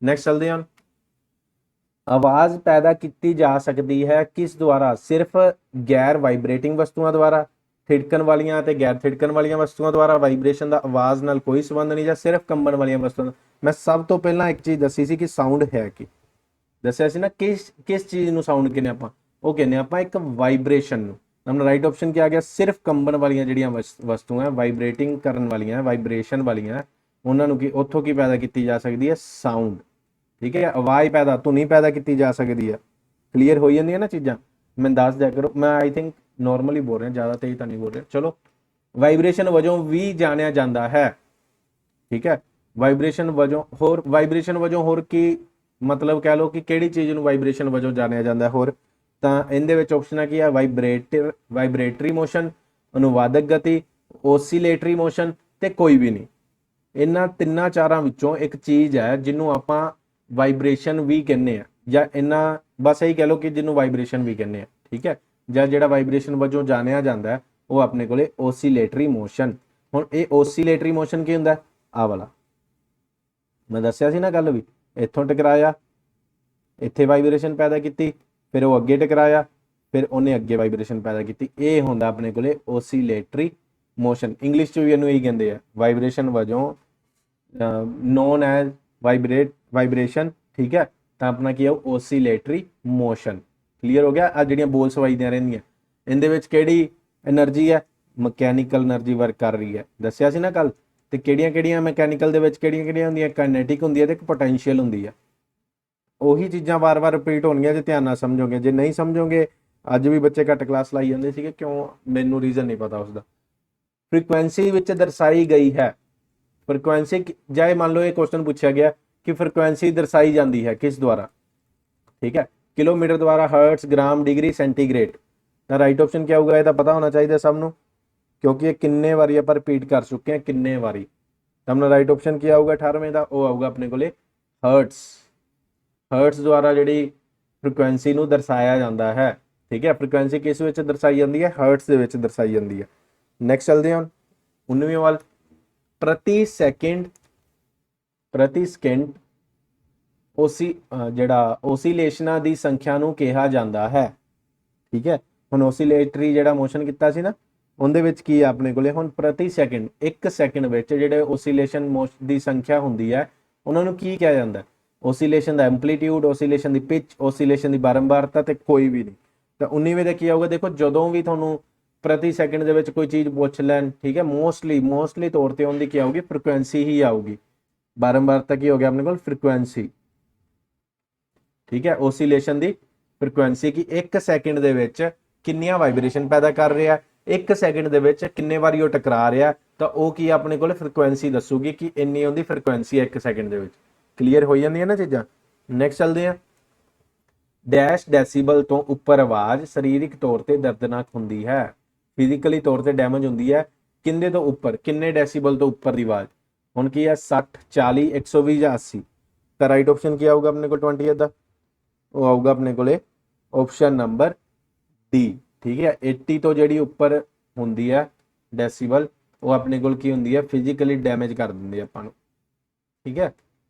ਨੈਕਸਟ ਚੱਲਦੇ ਹਾਂ। ਆਵਾਜ਼ ਪੈਦਾ ਕੀਤੀ ਜਾ ਸਕਦੀ ਹੈ ਕਿਸ ਦੁਆਰਾ? ਸਿਰਫ ਗੈਰ ਵਾਈਬ੍ਰੇਟਿੰਗ ਵਸਤੂਆਂ ਦੁਆਰਾ, ਥਿੜਕਣ ਵਾਲੀਆਂ ਤੇ ਗੈਰ ਥਿੜਕਣ ਵਾਲੀਆਂ ਵਸਤੂਆਂ ਦੁਆਰਾ। ਵਾਈਬ੍ਰੇਸ਼ਨ ਦਾ ਆਵਾਜ਼ ਨਾਲ ਕੋਈ ਸੰਬੰਧ ਨਹੀਂ, ਜਾਂ ਸਿਰਫ ਕੰਬਣ ਵਾਲੀਆਂ ਵਸਤੂਆਂ। ਮੈਂ ਸਭ ਤੋਂ ਪਹਿਲਾਂ ਇੱਕ ਚੀਜ਼ ਦੱਸੀ ਸੀ ਕਿ ਸਾਊਂਡ ਹੈ ਕੀ, ਦੱਸਿਆ ਸੀ ਨਾ ਕਿਸ ਚੀਜ਼ ਨੂੰ ਸਾਊਂਡ ਕਹਿੰਦੇ ਆਪਾਂ, ਉਹ ਕਹਿੰਦੇ ਆਪਾਂ ਇੱਕ ਵਾਈਬ੍ਰੇਸ਼ਨ ਨੂੰ। ਆਪਣਾ ਰਾਈਟ ਆਪਸ਼ਨ ਕੀ ਆ ਗਿਆ, ਸਿਰਫ ਕੰਬਣ ਵਾਲੀਆਂ ਜਿਹੜੀਆਂ ਵਸਤੂਆਂ ਵਾਈਬ੍ਰੇਟਿੰਗ ਕਰਨ ਵਾਲੀਆਂ, ਵਾਈਬ੍ਰੇਸ਼ਨ ਵਾਲੀਆਂ, ਉਹਨਾਂ ਨੂੰ ਕੀ ਉੱਥੋਂ ਕੀ ਪੈਦਾ ਕੀਤੀ ਜਾ ਸਕਦੀ ਹੈ, ਸਾਊਂਡ। ਠੀਕ ਹੈ। ਆਵਾਜ਼ ਪੈਦਾ, ਧੁਨੀ ਪੈਦਾ ਕੀਤੀ ਜਾ ਸਕਦੀ ਹੈ। ਕਲੀਅਰ ਹੋ ਜਾਂਦੀਆਂ ਨਾ ਚੀਜ਼ਾਂ, ਮੈਂ ਦੱਸ ਦਿਆ ਕਰੋ। ਮੈਂ ਆਈ ਥਿੰਕ ਨੋਰਮਲੀ ਬੋਲ ਰਿਹਾ, ਜ਼ਿਆਦਾ ਤੇਜ਼ ਤਾਂ ਨਹੀਂ ਬੋਲ ਰਿਹਾ। ਚਲੋ, ਵਾਈਬ੍ਰੇਸ਼ਨ ਵਜੋਂ ਵੀ ਜਾਣਿਆ ਜਾਂਦਾ ਹੈ। ਠੀਕ ਹੈ। ਵਾਈਬ੍ਰੇਸ਼ਨ ਵਜੋਂ ਹੋਰ ਕੀ ਮਤਲਬ ਕਹਿ ਲਓ ਕਿ ਕਿਹੜੀ ਚੀਜ਼ ਨੂੰ ਵਾਈਬ੍ਰੇਸ਼ਨ ਵਜੋਂ ਜਾਣਿਆ ਜਾਂਦਾ ਹੋਰ? ਤਾਂ ਇਹਦੇ ਵਿੱਚ ਆਪਸ਼ਨ ਕੀ ਆ, ਵਾਈਬ੍ਰੇਟਰੀ ਮੋਸ਼ਨ, ਅਨੁਵਾਦਕ ਗਤੀ, ਓਸੀਲੇਟਰੀ ਮੋਸ਼ਨ ਤੇ ਕੋਈ ਵੀ ਨਹੀਂ। ਇਹਨਾਂ ਤਿੰਨਾਂ ਚਾਰਾਂ ਵਿੱਚੋਂ ਇੱਕ ਚੀਜ਼ ਹੈ ਜਿਹਨੂੰ ਆਪਾਂ ਵਾਈਬ੍ਰੇਸ਼ਨ ਵੀ ਕਹਿੰਦੇ ਆ, ਜਾਂ ਇਹਨਾਂ ਬਸ ਇਹੀ ਕਹਿ ਲਓ ਕਿ ਜਿਹਨੂੰ ਵਾਈਬ੍ਰੇਸ਼ਨ ਵੀ ਕਹਿੰਦੇ ਆ। ਠੀਕ ਹੈ। ਜਾਂ ਜਿਹੜਾ ਵਾਈਬ੍ਰੇਸ਼ਨ ਵਜੋਂ ਜਾਣਿਆ ਜਾਂਦਾ ਹੈ ਉਹ ਆਪਣੇ ਕੋਲੇ ਓਸੀਲੇਟਰੀ ਮੋਸ਼ਨ। ਹੁਣ ਇਹ ਓਸੀਲੇਟਰੀ ਮੋਸ਼ਨ ਕੀ ਹੁੰਦਾ? ਆਹ ਵਾਲਾ ਮੈਂ ਦੱਸਿਆ ਸੀ ਨਾ ਗੱਲ ਵੀ, ਇੱਥੋਂ ਟਕਰਾਇਆ, ਇੱਥੇ ਵਾਈਬ੍ਰੇਸ਼ਨ ਪੈਦਾ ਕੀਤੀ, ਫਿਰ ਉਹ ਅੱਗੇ ਟਕਰਾਇਆ, ਫਿਰ ਉਹਨੇ ਅੱਗੇ ਵਾਈਬ੍ਰੇਸ਼ਨ ਪੈਦਾ ਕੀਤੀ। ਇਹ ਹੁੰਦਾ ਆਪਣੇ ਕੋਲੇ ਓਸੀਲੇਟਰੀ ਮੋਸ਼ਨ। ਇੰਗਲਿਸ਼ 'ਚ ਵੀ ਇਹਨੂੰ ਇਹੀ ਕਹਿੰਦੇ ਆ, ਵਾਈਬ੍ਰੇਸ਼ਨ ਵਜੋਂ ਨੋਨ ਐਜ਼ ਵਾਈਬ੍ਰੇਸ਼ਨ। ਠੀਕ ਹੈ। ਤਾਂ ਆਪਣਾ ਕੀ ਆ, ਓਸੀਲੇਟਰੀ ਮੋਸ਼ਨ। ਕਲੀਅਰ ਹੋ ਗਿਆ। ਆ ਜਿਹੜੀਆਂ ਬੋਲਸ ਵੱਜਦੀਆਂ ਰਹਿੰਦੀਆਂ, ਇਹਦੇ ਵਿੱਚ ਕਿਹੜੀ એનર્ਜੀ ਹੈ? ਮਕੈਨੀਕਲ એનર્ਜੀ ਵਰਕ ਕਰ ਰਹੀ ਹੈ, ਦੱਸਿਆ ਸੀ ਨਾ ਕੱਲ। ਤੇ ਕਿਹੜੀਆਂ ਮਕੈਨੀਕਲ ਦੇ ਵਿੱਚ ਕਿਹੜੀਆਂ ਹੁੰਦੀਆਂ? ਕਾਈਨੈਟਿਕ ਹੁੰਦੀ ਹੈ ਤੇ ਇੱਕ ਪੋਟੈਂਸ਼ੀਅਲ ਹੁੰਦੀ ਹੈ। ਉਹੀ ਚੀਜ਼ਾਂ ਵਾਰ-ਵਾਰ ਰਿਪੀਟ ਹੋਣਗੀਆਂ ਜੇ ਧਿਆਨ ਨਾਲ ਸਮਝੋਗੇ। ਜੇ ਨਹੀਂ ਸਮਝੋਗੇ, ਅੱਜ ਵੀ ਬੱਚੇ ਘੱਟ ਕਲਾਸ ਲਾਈ ਜਾਂਦੇ ਸੀਗੇ, ਕਿਉਂ ਮੈਨੂੰ ਰੀਜ਼ਨ ਨਹੀਂ ਪਤਾ ਉਸਦਾ। ਫ੍ਰੀਕੁਐਂਸੀ ਵਿੱਚ ਦਰਸਾਈ ਗਈ ਹੈ, ਫ੍ਰੀਕੁਐਂਸੀ ਜਾਏ ਮੰਨ ਲਓ ਇਹ ਕੁਐਸਚਨ ਪੁੱਛਿਆ ਗਿਆ ਕਿ ਫ੍ਰੀਕੁਐਂਸੀ ਦਰਸਾਈ ਜਾਂਦੀ ਹੈ ਕਿਸ ਦੁਆਰਾ? ਠੀਕ ਹੈ। ਕਿਲੋਮੀਟਰ ਦੁਆਰਾ, ਹਰਟਸ, ਗ੍ਰਾਮ, ਡਿਗਰੀ, ਸੈਂਟੀਗ੍ਰੇਡ। ਤਾਂ ਰਾਈਟ ਆਪਸ਼ਨ ਕੀ ਹੋਊਗਾ? ਇਹ ਤਾਂ ਪਤਾ ਹੋਣਾ ਚਾਹੀਦਾ ਸਭ ਨੂੰ, ਕਿਉਂਕਿ ਇਹ ਕਿੰਨੇ ਵਾਰੀ ਆਪਾਂ ਰਿਪੀਟ ਕਰ ਚੁੱਕੇ ਹਾਂ, ਕਿੰਨੇ ਵਾਰੀ। ਤਾਂ ਆਪਣਾ ਰਾਈਟ ਆਪਸ਼ਨ ਕੀ ਆਊਗਾ 18ਵੇਂ ਦਾ? ਉਹ ਆਊਗਾ ਆਪਣੇ ਕੋਲੇ ਹਰਟਸ। ਹਰਟਸ ਦੁਆਰਾ ਜਿਹੜੀ ਫ੍ਰੀਕੁਐਂਸੀ ਨੂੰ ਦਰਸਾਇਆ ਜਾਂਦਾ ਹੈ। ਠੀਕ ਹੈ। ਫ੍ਰੀਕੁਐਂਸੀ ਕਿਸ ਵਿੱਚ ਦਰਸਾਈ ਜਾਂਦੀ ਹੈ? ਹਰਟਸ ਦੇ ਵਿੱਚ ਦਰਸਾਈ ਜਾਂਦੀ ਹੈ। ਨੈਕਸਟ ਚੱਲਦੇ ਹਾਂ 19ਵੇਂ ਵੱਲ। ਪ੍ਰਤੀ ਸੈਕਿੰਡ ਜਿਹੜਾ ਓਸੀਲੇਸ਼ਨਾਂ ਦੀ ਸੰਖਿਆ ਨੂੰ ਕਿਹਾ ਜਾਂਦਾ ਹੈ। ਠੀਕ ਹੈ। ਹੁਣ ਓਸੀਲੇਟਰੀ ਜਿਹੜਾ ਮੋਸ਼ਨ ਕੀਤਾ ਸੀ ਨਾ, ਉਹਦੇ ਵਿੱਚ ਕੀ ਆ ਆਪਣੇ ਕੋਲੇ ਹੁਣ ਪ੍ਰਤੀ ਸੈਕਿੰਡ, ਇੱਕ ਸੈਕਿੰਡ ਵਿੱਚ ਜਿਹੜੇ ਓਸੀਲੇਸ਼ਨ ਦੀ ਸੰਖਿਆ ਹੁੰਦੀ ਹੈ ਉਹਨਾਂ ਨੂੰ ਕੀ ਕਿਹਾ ਜਾਂਦਾ? ਓਸੀਲੇਸ਼ਨ ਦਾ ਐਂਪਲੀਟਿਊਡ, ਓਸੀਲੇਸ਼ਨ ਦੀ ਪਿਚ, ਓਸੀਲੇਸ਼ਨ ਦੀ ਬਾਰੰਬਾਰਤਾ ਤੇ ਕੋਈ ਵੀ ਨਹੀਂ। ਤਾਂ 19ਵੇਂ ਦਾ ਕੀ ਆਊਗਾ? ਦੇਖੋ, ਜਦੋਂ ਵੀ ਤੁਹਾਨੂੰ ਪ੍ਰਤੀ ਸੈਕਿੰਡ ਦੇ ਵਿੱਚ ਕੋਈ ਚੀਜ਼ ਪੁੱਛ ਲੈਣ, ਠੀਕ ਹੈ, ਮੋਸਟਲੀ ਤੌਰ ਤੇ ਉਹਦੀ ਕੀ ਆਊਗੀ? ਫ੍ਰੀਕੁਐਂਸੀ ਹੀ ਆਊਗੀ। ਬਾਰੰਬਾਰਤਾ ਕੀ ਹੋ ਗਿਆ ਆਪਣੇ ਕੋਲ? ਫ੍ਰੀਕੁਐਂਸੀ। ਠੀਕ ਹੈ। ਓਸੀਲੇਸ਼ਨ ਦੀ ਫ੍ਰੀਕੁਐਂਸੀ ਕਿ ਇੱਕ ਸੈਕਿੰਡ ਦੇ ਵਿੱਚ ਕਿੰਨੀਆਂ ਵਾਈਬ੍ਰੇਸ਼ਨ ਪੈਦਾ ਕਰ ਰਿਹਾ, ਇੱਕ ਸੈਕਿੰਡ ਦੇ ਵਿੱਚ ਕਿੰਨੇ ਵਾਰੀ ਉਹ ਟਕਰਾ ਰਿਹਾ, ਤਾਂ ਉਹ ਕੀ ਆਪਣੇ ਕੋਲ ਫ੍ਰੀਕੁਐਂਸੀ ਦੱਸੂਗੀ ਕਿ ਇੰਨੀ ਉਹਦੀ ਫ੍ਰੀਕੁਐਂਸੀ ਹੈ ਇੱਕ ਸੈਕਿੰਡ ਦੇ ਵਿੱਚ। ਕਲੀਅਰ ਹੋ ਜਾਂਦੀਆਂ ਨਾ ਚੀਜ਼ਾਂ। ਨੈਕਸਟ ਚੱਲਦੇ ਆ। ਡੈਸ਼ ਡੈਸੀਬਲ ਤੋਂ ਉੱਪਰ ਆਵਾਜ਼ ਸਰੀਰਕ ਤੌਰ ਤੇ ਦਰਦਨਾਕ ਹੁੰਦੀ ਹੈ, ਫਿਜ਼ੀਕਲੀ ਤੌਰ ਤੇ ਡੈਮੇਜ ਹੁੰਦੀ ਹੈ। ਕਿੰਨੇ ਤੋਂ ਉੱਪਰ, ਕਿੰਨੇ ਡੈਸੀਬਲ ਤੋਂ ਉੱਪਰ ਦੀ ਆਵਾਜ਼? ਹੁਣ ਕੀ ਹੈ? 60, 40, 120 ਜਾਂ 80। ਤਾਂ ਰਾਈਟ ਆਪਸ਼ਨ ਕੀ ਆਊਗਾ ਆਪਣੇ ਕੋਲ 20 ਦਾ? ਉਹ ਆਊਗਾ ਆਪਣੇ ਕੋਲੇ ਆਪਸ਼ਨ ਨੰਬਰ ਡੀ। ਠੀਕ ਹੈ। 80 ਤੋਂ ਜਿਹੜੀ ਉੱਪਰ ਹੁੰਦੀ ਹੈ ਡੈਸੀਬਲ, ਉਹ ਆਪਣੇ ਕੋਲ ਕੀ ਹੁੰਦੀ ਹੈ? ਫਿਜ਼ੀਕਲੀ ਡੈਮੇਜ ਕਰ ਦਿੰਦੀ ਹੈ ਆਪਾਂ ਨੂੰ। ਠੀਕ ਹੈ।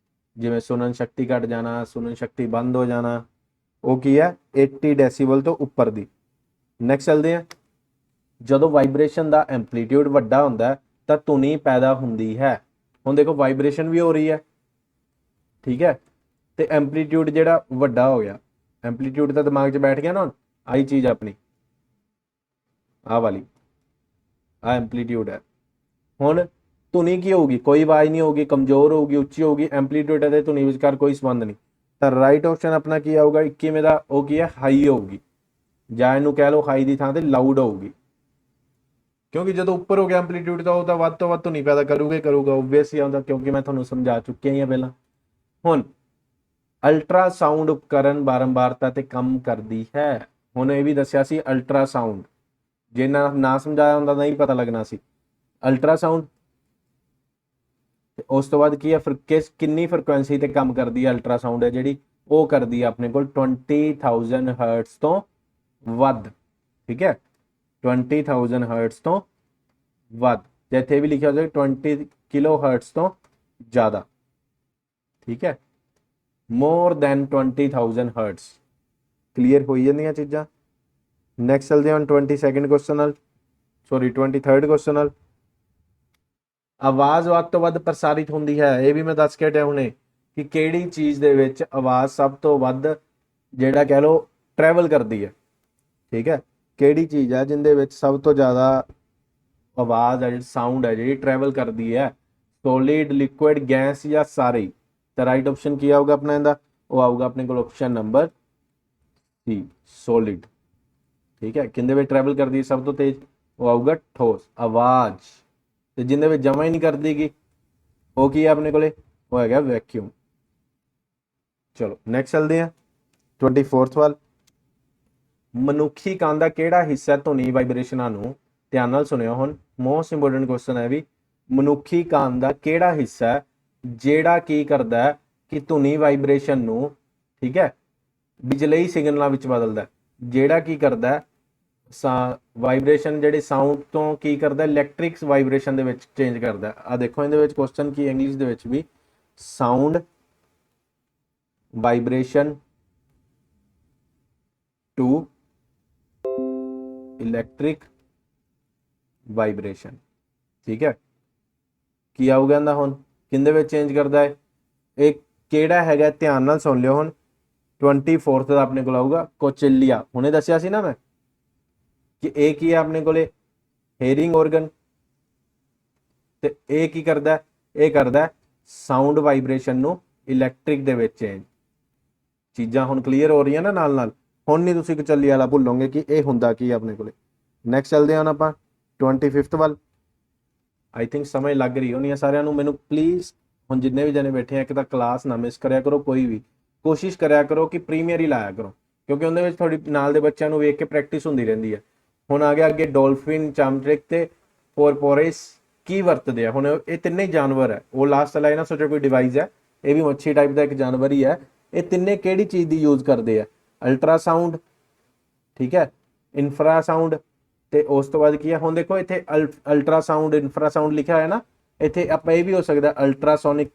ਜਿਵੇਂ ਸੁਣਨ ਸ਼ਕਤੀ ਘਟ ਜਾਣਾ, ਸੁਣਨ ਸ਼ਕਤੀ ਬੰਦ ਹੋ ਜਾਣਾ, ਉਹ ਕੀ ਹੈ? 80 ਡੈਸੀਬਲ ਤੋਂ ਉੱਪਰ ਦੀ। ਨੈਕਸਟ ਚੱਲਦੇ ਆ। ਜਦੋਂ ਵਾਈਬ੍ਰੇਸ਼ਨ ਦਾ ਐਂਪਲੀਟਿਊਡ ਵੱਡਾ ਹੁੰਦਾ ਤਾਂ ਧੁਨੀ ਪੈਦਾ ਹੁੰਦੀ ਹੈ। ਹੁਣ ਦੇਖੋ, ਵਾਈਬ੍ਰੇਸ਼ਨ ਵੀ ਹੋ ਰਹੀ ਹੈ, ਠੀਕ ਹੈ, ਤੇ ਐਂਪਲੀਟਿਊਡ ਜਿਹੜਾ ਵੱਡਾ ਹੋ ਗਿਆ, ਐਂਪਲੀਟਿਊਡ ਤਾਂ ਦਿਮਾਗ 'ਚ ਬੈਠ ਗਿਆ ਨਾ। ਆਹੀ ਚੀਜ਼ ਆਪਣੀ ਆਹ ਵਾਲੀ, ਆਹ ਐਂਪਲੀਟਿਊਡ ਹੈ। ਹੁਣ ਧੁਨੀ ਕੀ ਹੋਊਗੀ? ਕੋਈ ਆਵਾਜ਼ ਨਹੀਂ ਹੋਊਗੀ, ਕਮਜ਼ੋਰ ਹੋਊਗੀ, ਉੱਚੀ ਹੋਊਗੀ। ਐਂਪਲੀਟਿਊਡ ਅਤੇ ਧੁਨੀ ਵਿਚਕਾਰ ਕੋਈ ਸੰਬੰਧ ਨਹੀਂ। ਤਾਂ ਰਾਈਟ ਆਪਸ਼ਨ ਆਪਣਾ ਕੀ ਆਊਗਾ 21ਵੇਂ ਦਾ? ਉਹ ਕੀ ਹੈ? ਹਾਈ ਹੋਊਗੀ, ਜਾਂ ਇਹਨੂੰ ਕਹਿ ਲਓ ਹਾਈ ਦੀ ਥਾਂ ਤੇ ਲਾਊਡ ਹੋਊਗੀ, ਕਿਉਂਕਿ ਜਦੋਂ ਉੱਪਰ ਹੋ ਗਿਆ ਐਂਪਲੀਟਿਊਡ ਤਾਂ ਉਹ ਤਾਂ ਵੱਧ ਤੋਂ ਵੱਧ ਧੁਨੀ ਪੈਦਾ ਕਰੂਗਾ ਓਬਵੀਅਸ ਹੀ ਆਉਂਦਾ, ਕਿਉਂਕਿ ਮੈਂ ਤੁਹਾਨੂੰ ਸਮਝਾ ਚੁੱਕਿਆ ਹੀ ਆ ਪਹਿਲਾਂ। ਹੁਣ ਅਲਟਰਾਸਾਊਂਡ ਉਪਕਰਨ ਬਾਰੰਬਾਰਤਾ ਤੇ ਕੰਮ ਕਰਦੀ ਹੈ। ਹੁਣ ਇਹ ਵੀ ਦੱਸਿਆ ਸੀ ਅਲਟਰਾਸਾਊਂਡ, ਜੇ ਨਾ ਸਮਝਾਇਆ ਹੁੰਦਾ ਨਹੀਂ ਪਤਾ ਲੱਗਣਾ ਸੀ। ਅਲਟਰਾਸਾਊਂਡ ਤੇ ਉਸ ਤੋਂ ਬਾਅਦ ਕੀ ਹੈ, ਫਿਰ ਕਿੰਨੀ ਫ੍ਰੀਕੁਐਂਸੀ ਤੇ ਕੰਮ ਕਰਦੀ ਹੈ ਅਲਟਰਾਸਾਊਂਡ ਹੈ ਜਿਹੜੀ, ਉਹ ਕਰਦੀ ਹੈ ਆਪਣੇ ਕੋਲ 20,000 ਹਰਟਸ ਤੋਂ ਵੱਧ। ਠੀਕ ਹੈ, 20,000 ਹਰਟਸ ਤੋਂ ਵੱਧ, ਜਿੱਥੇ ਵੀ ਲਿਖਿਆ ਹੋਵੇ 20 ਕਿਲੋ ਹਰਟਸ ਤੋਂ ਜ਼ਿਆਦਾ। ਠੀਕ ਹੈ, ਮੋਰ ਦੈਨ 20,000 ਹਰਟਸ। ਕਲੀਅਰ ਹੋਈ ਜਾਂਦੀਆਂ ਚੀਜ਼ਾਂ। ਨੈਕਸਟ ਚਲਦੇ ਹਾਂ 22nd ਕੁਐਸਚਨ ਨਾਲ, ਸੌਰੀ 23rd ਕੁਐਸਚਨ ਨਾਲ। ਆਵਾਜ਼ ਵੱਧ ਤੋਂ ਵੱਧ ਪ੍ਰਸਾਰਿਤ ਹੁੰਦੀ ਹੈ, ਇਹ ਵੀ ਮੈਂ ਦੱਸ ਕੇ ਹਟਿਆ ਹੁਣੇ ਕਿ ਕਿਹੜੀ ਚੀਜ਼ ਦੇ ਵਿੱਚ ਆਵਾਜ਼ ਸਭ ਤੋਂ ਵੱਧ ਜਿਹੜਾ ਕਹਿ ਲਓ ਟਰੈਵਲ ਕਰਦੀ ਹੈ। ਠੀਕ ਹੈ, ਕਿਹੜੀ ਚੀਜ਼ ਹੈ ਜਿੰਦੇ ਵਿੱਚ ਸਭ ਤੋਂ ਜ਼ਿਆਦਾ ਆਵਾਜ਼ ਹੈ, ਸਾਊਂਡ ਹੈ ਜਿਹੜੀ ਟਰੈਵਲ ਕਰਦੀ ਹੈ, ਸੋਲਿਡ, ਲਿਕੁਇਡ, ਗੈਸ ਜਾਂ ਸਾਰੇ। ਤਾਂ ਰਾਈਟ ਆਪਸ਼ਨ ਕੀ ਆਊਗਾ ਆਪਣਾ ਇਹਦਾ, ਉਹ ਆਊਗਾ ਆਪਣੇ ਕੋਲ ਆਪਸ਼ਨ ਨੰਬਰ ਸੀ, ਸੋਲਿਡ। ਠੀਕ ਹੈ, ਕਿੰਦੇ ਵਿੱਚ ਟਰੈਵਲ ਕਰਦੀ ਹੈ ਸਭ ਤੋਂ ਤੇਜ਼, ਉਹ ਆਊਗਾ ਠੋਸ ਆਵਾਜ਼। ਤੇ ਜਿੰਦੇ ਵਿੱਚ ਜਮਾ ਹੀ ਨਹੀਂ ਕਰਦੀਗੀ ਉਹ ਕੀ ਹੈ ਆਪਣੇ ਕੋਲੇ, ਉਹ ਹੈਗਾ ਵੈਕਿਊਮ। ਚਲੋ ਨੈਕਸਟ ਚਲਦੇ ਆ 24th ਵੱਲ। ਮਨੁੱਖੀ ਕੰਨ ਦਾ ਕਿਹੜਾ ਹਿੱਸਾ ਧੁਨੀ ਵਾਈਬ੍ਰੇਸ਼ਨਾਂ ਨੂੰ, ਧਿਆਨ ਨਾਲ ਸੁਣਿਓ ਹੁਣ, ਮੋਸਟ ਇੰਪੋਰਟੈਂਟ ਕੁਐਸਚਨ ਹੈ ਵੀ, ਮਨੁੱਖੀ ਕੰਨ ਦਾ ਕਿਹੜਾ ਹਿੱਸਾ ਹੈ ਜਿਹੜਾ ਕੀ ਕਰਦਾ ਹੈ ਕਿ ਧੁਨੀ ਵਾਈਬ੍ਰੇਸ਼ਨ ਨੂੰ, ਠੀਕ ਹੈ, ਬਿਜਲਈ ਸਿਗਨਲਾਂ ਵਿੱਚ ਬਦਲਦਾ, ਜਿਹੜਾ ਕੀ ਕਰਦਾ ਵਾਈਬ੍ਰੇਸ਼ਨ ਜਿਹੜੇ ਸਾਊਂਡ ਤੋਂ ਕੀ ਕਰਦਾ ਇਲੈਕਟ੍ਰਿਕ ਵਾਈਬ੍ਰੇਸ਼ਨ ਦੇ ਵਿੱਚ ਚੇਂਜ ਕਰਦਾ। ਆ ਦੇਖੋ ਇਹਦੇ ਵਿੱਚ ਕੁਐਸਚਨ ਕੀ ਇੰਗਲਿਸ਼ ਦੇ ਵਿੱਚ ਵੀ, sound vibration to electric vibration. ਠੀਕ ਹੈ, ਕੀ ਆਊਗਾ ਇਹਦਾ ਹੁਣ, ਕਿੰਦੇ ਵਿੱਚ ਚੇਂਜ ਕਰਦਾ ਹੈ, ਇਹ ਕਿਹੜਾ ਹੈਗਾ, ਧਿਆਨ ਨਾਲ ਸੁਣ ਲਿਓ ਹੁਣ। 24th ਦਾ ਆਪਣੇ ਕੋਲ ਆਊਗਾ ਕੋਚਿਲਿਆ। ਹੁਣੇ ਦੱਸਿਆ ਸੀ ਨਾ ਮੈਂ ਕਿ ਇਹ ਕੀ ਹੈ ਆਪਣੇ ਕੋਲੇ, ਹੇਅਰਿੰਗ ਔਰਗਨ, ਤੇ ਇਹ ਕੀ ਕਰਦਾ, ਇਹ ਕਰਦਾ ਸਾਊਂਡ ਵਾਈਬ੍ਰੇਸ਼ਨ ਨੂੰ ਇਲੈਕਟ੍ਰਿਕ ਦੇ ਵਿੱਚ ਚੇਂਜ। ਚੀਜ਼ਾਂ ਹੁਣ ਕਲੀਅਰ ਹੋ ਰਹੀਆਂ ਨਾ ਨਾਲ ਨਾਲ, ਹੁਣ ਨਹੀਂ ਤੁਸੀਂ ਕੋਚਿਲਿਆ ਵਾਲਾ ਭੁੱਲੋਗੇ ਕਿ ਇਹ ਹੁੰਦਾ ਕੀ ਆਪਣੇ ਕੋਲੇ। ਨੈਕਸਟ ਚੱਲਦੇ ਹਾਂ ਆਪਾਂ 25th ਵੱਲ। ਆਈ ਥਿੰਕ ਸਮਝ ਲੱਗ ਰਹੀ ਹੋਣੀ ਆ ਸਾਰਿਆਂ ਨੂੰ। ਮੈਨੂੰ ਪਲੀਜ਼ ਹੁਣ ਜਿੰਨੇ ਵੀ ਜਣੇ ਬੈਠੇ ਆ, ਇੱਕ ਤਾਂ ਕਲਾਸ ਨਾ ਮਿਸ ਕਰਿਆ ਕਰੋ, ਕੋਈ ਵੀ ਕੋਸ਼ਿਸ਼ ਕਰਿਆ ਕਰੋ ਕਿ ਪ੍ਰੀਮੀਅਰ ਹੀ ਲਾਇਆ ਕਰੋ, ਕਿਉਂਕਿ ਉਹਦੇ ਵਿੱਚ ਤੁਹਾਡੀ ਨਾਲ ਦੇ ਬੱਚਿਆਂ ਨੂੰ ਵੇਖ ਕੇ ਪ੍ਰੈਕਟਿਸ ਹੁੰਦੀ ਰਹਿੰਦੀ ਹੈ। ਹੁਣ ਆ ਗਿਆ ਅੱਗੇ ਡੋਲਫਿਨ, ਚਾਮਟ੍ਰਿਕ ਤੇ ਪੋਰਪੋਰਿਸ ਕੀ ਵਰਤਦੇ ਆ। ਹੁਣ ਇਹ ਤਿੰਨੇ ਜਾਨਵਰ ਹੈ, ਉਹ ਲਾਸਟ ਲਾਈਨ ਨਾ ਸੋਚੋ ਕੋਈ ਡਿਵਾਈਸ ਹੈ, ਇਹ ਵੀ ਮੱਛੀ ਟਾਈਪ ਦਾ ਇੱਕ ਜਾਨਵਰ ਹੀ ਹੈ। ਇਹ ਤਿੰਨੇ ਕਿਹੜੀ ਚੀਜ਼ ਦੀ ਯੂਜ਼ ਕਰਦੇ ਆ, ਅਲਟਰਾਸਾਊਂਡ, ਠੀਕ ਹੈ, ਇਨਫਰਾਸਾਊਂਡ, ਤੇ ਉਸ ਤੋਂ ਬਾਅਦ ਕੀ ਹੈ, ਹੁਣ ਦੇਖੋ ਇੱਥੇ ਅਲਟਰਾਸਾਊਂਡ ਇਨਫਰਾਸਾਊਂਡ ਲਿਖਿਆ ਹੋਇਆ ਨਾ, ਇੱਥੇ ਆਪਾਂ ਇਹ ਵੀ ਹੋ ਸਕਦਾ ਅਲਟਰਾਸੋਨਿਕ,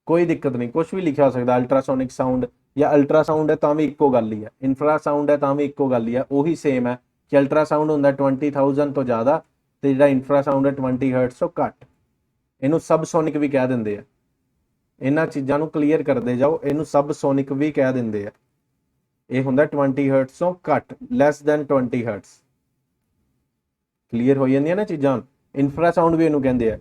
ਕੋਈ ਦਿੱਕਤ ਨਹੀਂ, ਕੁਝ ਵੀ ਲਿਖਿਆ ਹੋ ਸਕਦਾ, ਅਲਟਰਾਸੋਨਿਕ ਸਾਊਂਡ ਜਾਂ ਅਲਟਰਾਸਾਊਂਡ ਹੈ ਤਾਂ ਵੀ ਇੱਕੋ ਗੱਲ ਹੀ ਹੈ, ਇਨਫਰਾਸਾਊਂਡ ਹੈ ਤਾਂ ਵੀ ਇੱਕੋ ਗੱਲ ਹੀ ਹੈ, ਉਹੀ ਸੇਮ ਹੈ ਕਿ ਅਲਟਰਾਸਾਊਂਡ ਹੁੰਦਾ 20,000 ਤੋਂ ਜ਼ਿਆਦਾ ਤੇ ਜਿਹੜਾ ਇਨਫਰਾਸਾਊਂਡ ਹੈ 20 ਹਰਟਸ ਤੋਂ ਘੱਟ। ਇਹਨੂੰ ਸਬ ਸੋਨਿਕ ਵੀ ਕਹਿ ਦਿੰਦੇ ਆ। ਇਹਨਾਂ ਚੀਜ਼ਾਂ ਨੂੰ ਕਲੀਅਰ ਕਰਦੇ ਜਾਓ, ਇਹਨੂੰ ਸਬ ਸੋਨਿਕ ਵੀ ਕਹਿ ਦਿੰਦੇ ਆ। ਇਹ ਹੁੰਦਾ 20 ਹਰਟਸ ਤੋਂ ਘੱਟ, ਲੈਸ ਦੈਨ 20 ਹਰਟਸ। ਕਲੀਅਰ ਹੋ ਜਾਂਦੀਆਂ ਨਾ ਚੀਜ਼ਾਂ। ਇਨਫਰਾਸਾਊਂਡ ਵੀ ਇਹਨੂੰ ਕਹਿੰਦੇ ਆ।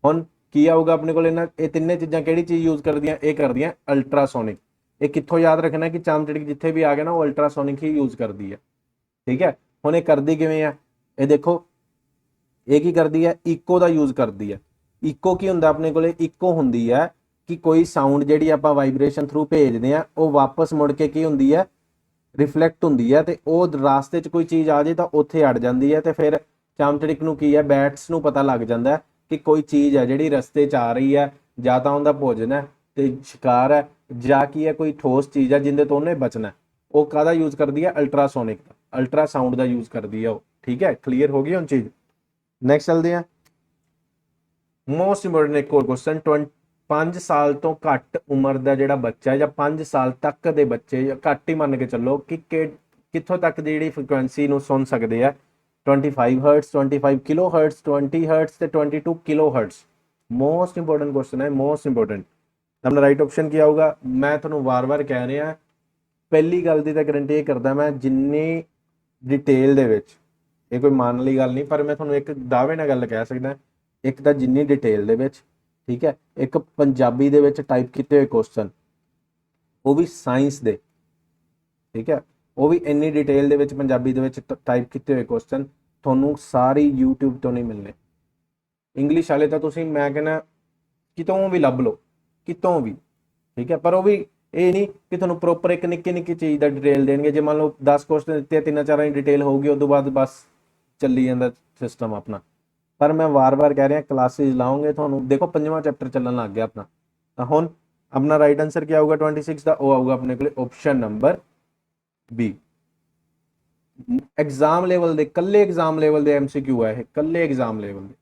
ਹੁਣ ਕੀ ਆਊਗਾ ਆਪਣੇ ਕੋਲ, ਇਹਨਾਂ ਇਹ ਤਿੰਨੇ ਚੀਜ਼ਾਂ ਕਿਹੜੀ ਚੀਜ਼ ਯੂਜ਼ ਕਰਦੀਆਂ, ਇਹ ਕਰਦੀਆਂ ਅਲਟਰਾਸੋਨਿਕ। ਇਹ ਕਿੱਥੋਂ ਯਾਦ ਰੱਖਣਾ ਕਿ ਚਾਮਚੜਿਕ ਜਿੱਥੇ ਵੀ ਆ ਗਿਆ ਨਾ ਉਹ ਅਲਟਰਾਸੋਨਿਕ ਹੀ ਯੂਜ਼ ਕਰਦੀ ਹੈ। ਠੀਕ ਹੈ, ਹੁਣ ਇਹ ਕਰਦੀ ਕਿਵੇਂ ਆ, ਇਹ ਦੇਖੋ, ਇਹ ਕੀ ਕਰਦੀ ਹੈ, ਇਕੋ ਦਾ ਯੂਜ਼ ਕਰਦੀ ਹੈ। ਇਕੋ ਕੀ ਹੁੰਦਾ ਆਪਣੇ ਕੋਲੇ, ਇਕੋ ਹੁੰਦੀ ਹੈ ਕਿ ਕੋਈ ਸਾਊਂਡ ਜਿਹੜੀ ਆਪਾਂ ਵਾਈਬ੍ਰੇਸ਼ਨ ਥਰੂ ਭੇਜਦੇ ਆ ਉਹ ਵਾਪਸ ਮੁੜ ਕੇ ਕੀ ਹੁੰਦੀ ਹੈ, ਰਿਫਲੈਕਟ ਹੁੰਦੀ ਹੈ, ਤੇ ਉਹ ਰਾਸਤੇ 'ਚ ਕੋਈ ਚੀਜ਼ ਆ ਜੇ ਤਾਂ ਉੱਥੇ ਅੜ ਜਾਂਦੀ ਹੈ, ਤੇ ਫਿਰ ਚਾਮਚੜਿਕ ਨੂੰ ਕੀ ਹੈ, ਬੈਟਸ ਨੂੰ ਪਤਾ ਲੱਗ ਜਾਂਦਾ ਕਿ ਕੋਈ ਚੀਜ਼ ਹੈ ਜਿਹੜੀ ਰਸਤੇ 'ਚ ਆ ਰਹੀ ਹੈ, ਜਾਂ ਤਾਂ ਉਹਦਾ ਭੋਜਨ ਹੈ ਤੇ ਸ਼ਿਕਾਰ ਹੈ, ਜਾਂ ਕੀ ਹੈ ਕੋਈ ਠੋਸ ਚੀਜ਼ ਹੈ ਜਿੰਦੇ ਤੋਂ ਉਹਨੇ ਬਚਣਾ। ਉਹ ਕਾਹਦਾ ਯੂਜ਼ ਕਰਦੀ ਹੈ, ਅਲਟਰਾਸੋਨਿਕ ਦਾ, ਅਲਟਰਾਸਾਊਂਡ ਦਾ ਯੂਜ਼ ਕਰਦੀ ਹੈ ਉਹ। ਠੀਕ ਹੈ, ਕਲੀਅਰ ਹੋ ਗਈ ਹੁਣ ਚੀਜ਼। ਨੈਕਸਟ ਚੱਲਦੇ ਆ ਮੋਸਟ ਇੰਪੋਰਟੈਂਟ ਇੱਕ ਹੋਰ ਕੁਐਸਚਨ। 5 ਸਾਲ ਤੋਂ ਘੱਟ ਉਮਰ ਦਾ ਜਿਹੜਾ ਬੱਚਾ ਹੈ, ਜਾਂ 5 ਸਾਲ ਤੱਕ ਦੇ ਬੱਚੇ, ਜਾਂ ਘੱਟ ਹੀ ਮੰਨ ਕੇ ਚੱਲੋ ਕਿ ਕਿੱਥੋਂ ਤੱਕ ਦੀ ਜਿਹੜੀ ਫ੍ਰੀਕੁਐਂਸੀ ਨੂੰ ਸੁਣ ਸਕਦੇ ਆ, 25 ਹਰਟਸ, 25 ਕਿਲੋ ਹਰਟਸ, 20 ਹਰਟਸ ਤੇ 22 kilo hurts. Most important question ਹੈ, ਮੋਸਟ ਇੰਪੋਰਟੈਂਟ। ਆਪਣਾ ਰਾਈਟ ਆਪਸ਼ਨ ਕੀ ਆਊਗਾ, ਮੈਂ ਤੁਹਾਨੂੰ ਵਾਰ-ਵਾਰ ਕਹਿ ਰਿਹਾ, ਪਹਿਲੀ ਗੱਲ ਦੀ ਤਾਂ ਗਰੰਟੀ ਇਹ ਕਰਦਾ ਮੈਂ, ਜਿੰਨੀ ਡਿਟੇਲ ਦੇ ਵਿੱਚ, ਇਹ ਕੋਈ ਮੰਨਣ ਵਾਲੀ ਗੱਲ ਨਹੀਂ, ਪਰ ਮੈਂ ਤੁਹਾਨੂੰ ਇੱਕ ਦਾਅਵੇ ਨਾਲ ਗੱਲ ਕਹਿ ਸਕਦਾ, ਇੱਕ ਤਾਂ ਜਿੰਨੀ ਡਿਟੇਲ ਦੇ ਵਿੱਚ, ਠੀਕ ਹੈ, ਇੱਕ ਪੰਜਾਬੀ ਦੇ ਵਿੱਚ ਟਾਈਪ ਕੀਤੇ ਹੋਏ ਕੁਐਸਚਨ, ਉਹ ਵੀ ਸਾਇੰਸ ਦੇ, ਠੀਕ ਹੈ, ਉਹ ਵੀ ਇੰਨੀ ਡਿਟੇਲ ਦੇ ਵਿੱਚ ਪੰਜਾਬੀ ਦੇ ਵਿੱਚ ਟਾਈਪ ਕੀਤੇ ਹੋਏ ਕੁਐਸਚਨ ਤੁਹਾਨੂੰ ਸਾਰੀ YouTube ਤੋਂ ਨਹੀਂ ਮਿਲਣੇ। ਇੰਗਲਿਸ਼ ਵਾਲੇ ਤਾਂ ਤੁਸੀਂ, ਮੈਂ ਕਹਿੰਦਾ ਕਿਤੋਂ ਵੀ ਲੱਭ ਲਓ, ਕਿਤੋਂ ਵੀ, ਠੀਕ ਹੈ, ਪਰ ਉਹ ਵੀ ਇਹ ਨਹੀਂ ਕਿ ਤੁਹਾਨੂੰ ਪ੍ਰੋਪਰ ਇੱਕ ਨਿੱਕੀ ਨਿੱਕੀ ਚੀਜ਼ ਦਾ ਡਿਟੇਲ ਦੇਣਗੇ। ਜੇ ਮੰਨ ਲਓ 10 ਕੁਐਸਚਨ ਦਿੱਤੇ, ਤਿੰਨਾਂ ਚਾਰਾਂ ਦੀ ਡਿਟੇਲ ਹੋਊਗੀ, ਉਸ ਤੋਂ ਬਾਅਦ ਬਸ ਚੱਲੀ ਜਾਂਦਾ ਸਿਸਟਮ ਆਪਣਾ। ਪਰ ਮੈਂ ਵਾਰ-ਵਾਰ ਕਹਿ ਰਿਹਾ ਕਲਾਸਿਸ ਲਾਉਂਗੇ ਤੁਹਾਨੂੰ। ਦੇਖੋ 5ਵਾਂ ਚੈਪਟਰ ਚੱਲਣ ਲੱਗ ਗਿਆ ਆਪਣਾ। ਤਾਂ ਹੁਣ ਆਪਣਾ ਰਾਈਟ ਆਂਸਰ ਕੀ ਆਊਗਾ 26 ਦਾ? ਉਹ ਆਊਗਾ ਆਪਣੇ ਕੋਲੇ option number B. Exam level ਦੇ, ਕੱਲੇ ਐਗਜ਼ਾਮ ਲੈਵਲ ਦੇ MCQ ਹੈ ਇਹ, ਕੱਲੇ ਐਗਜ਼ਾਮ ਲੈਵਲ ਦੇ।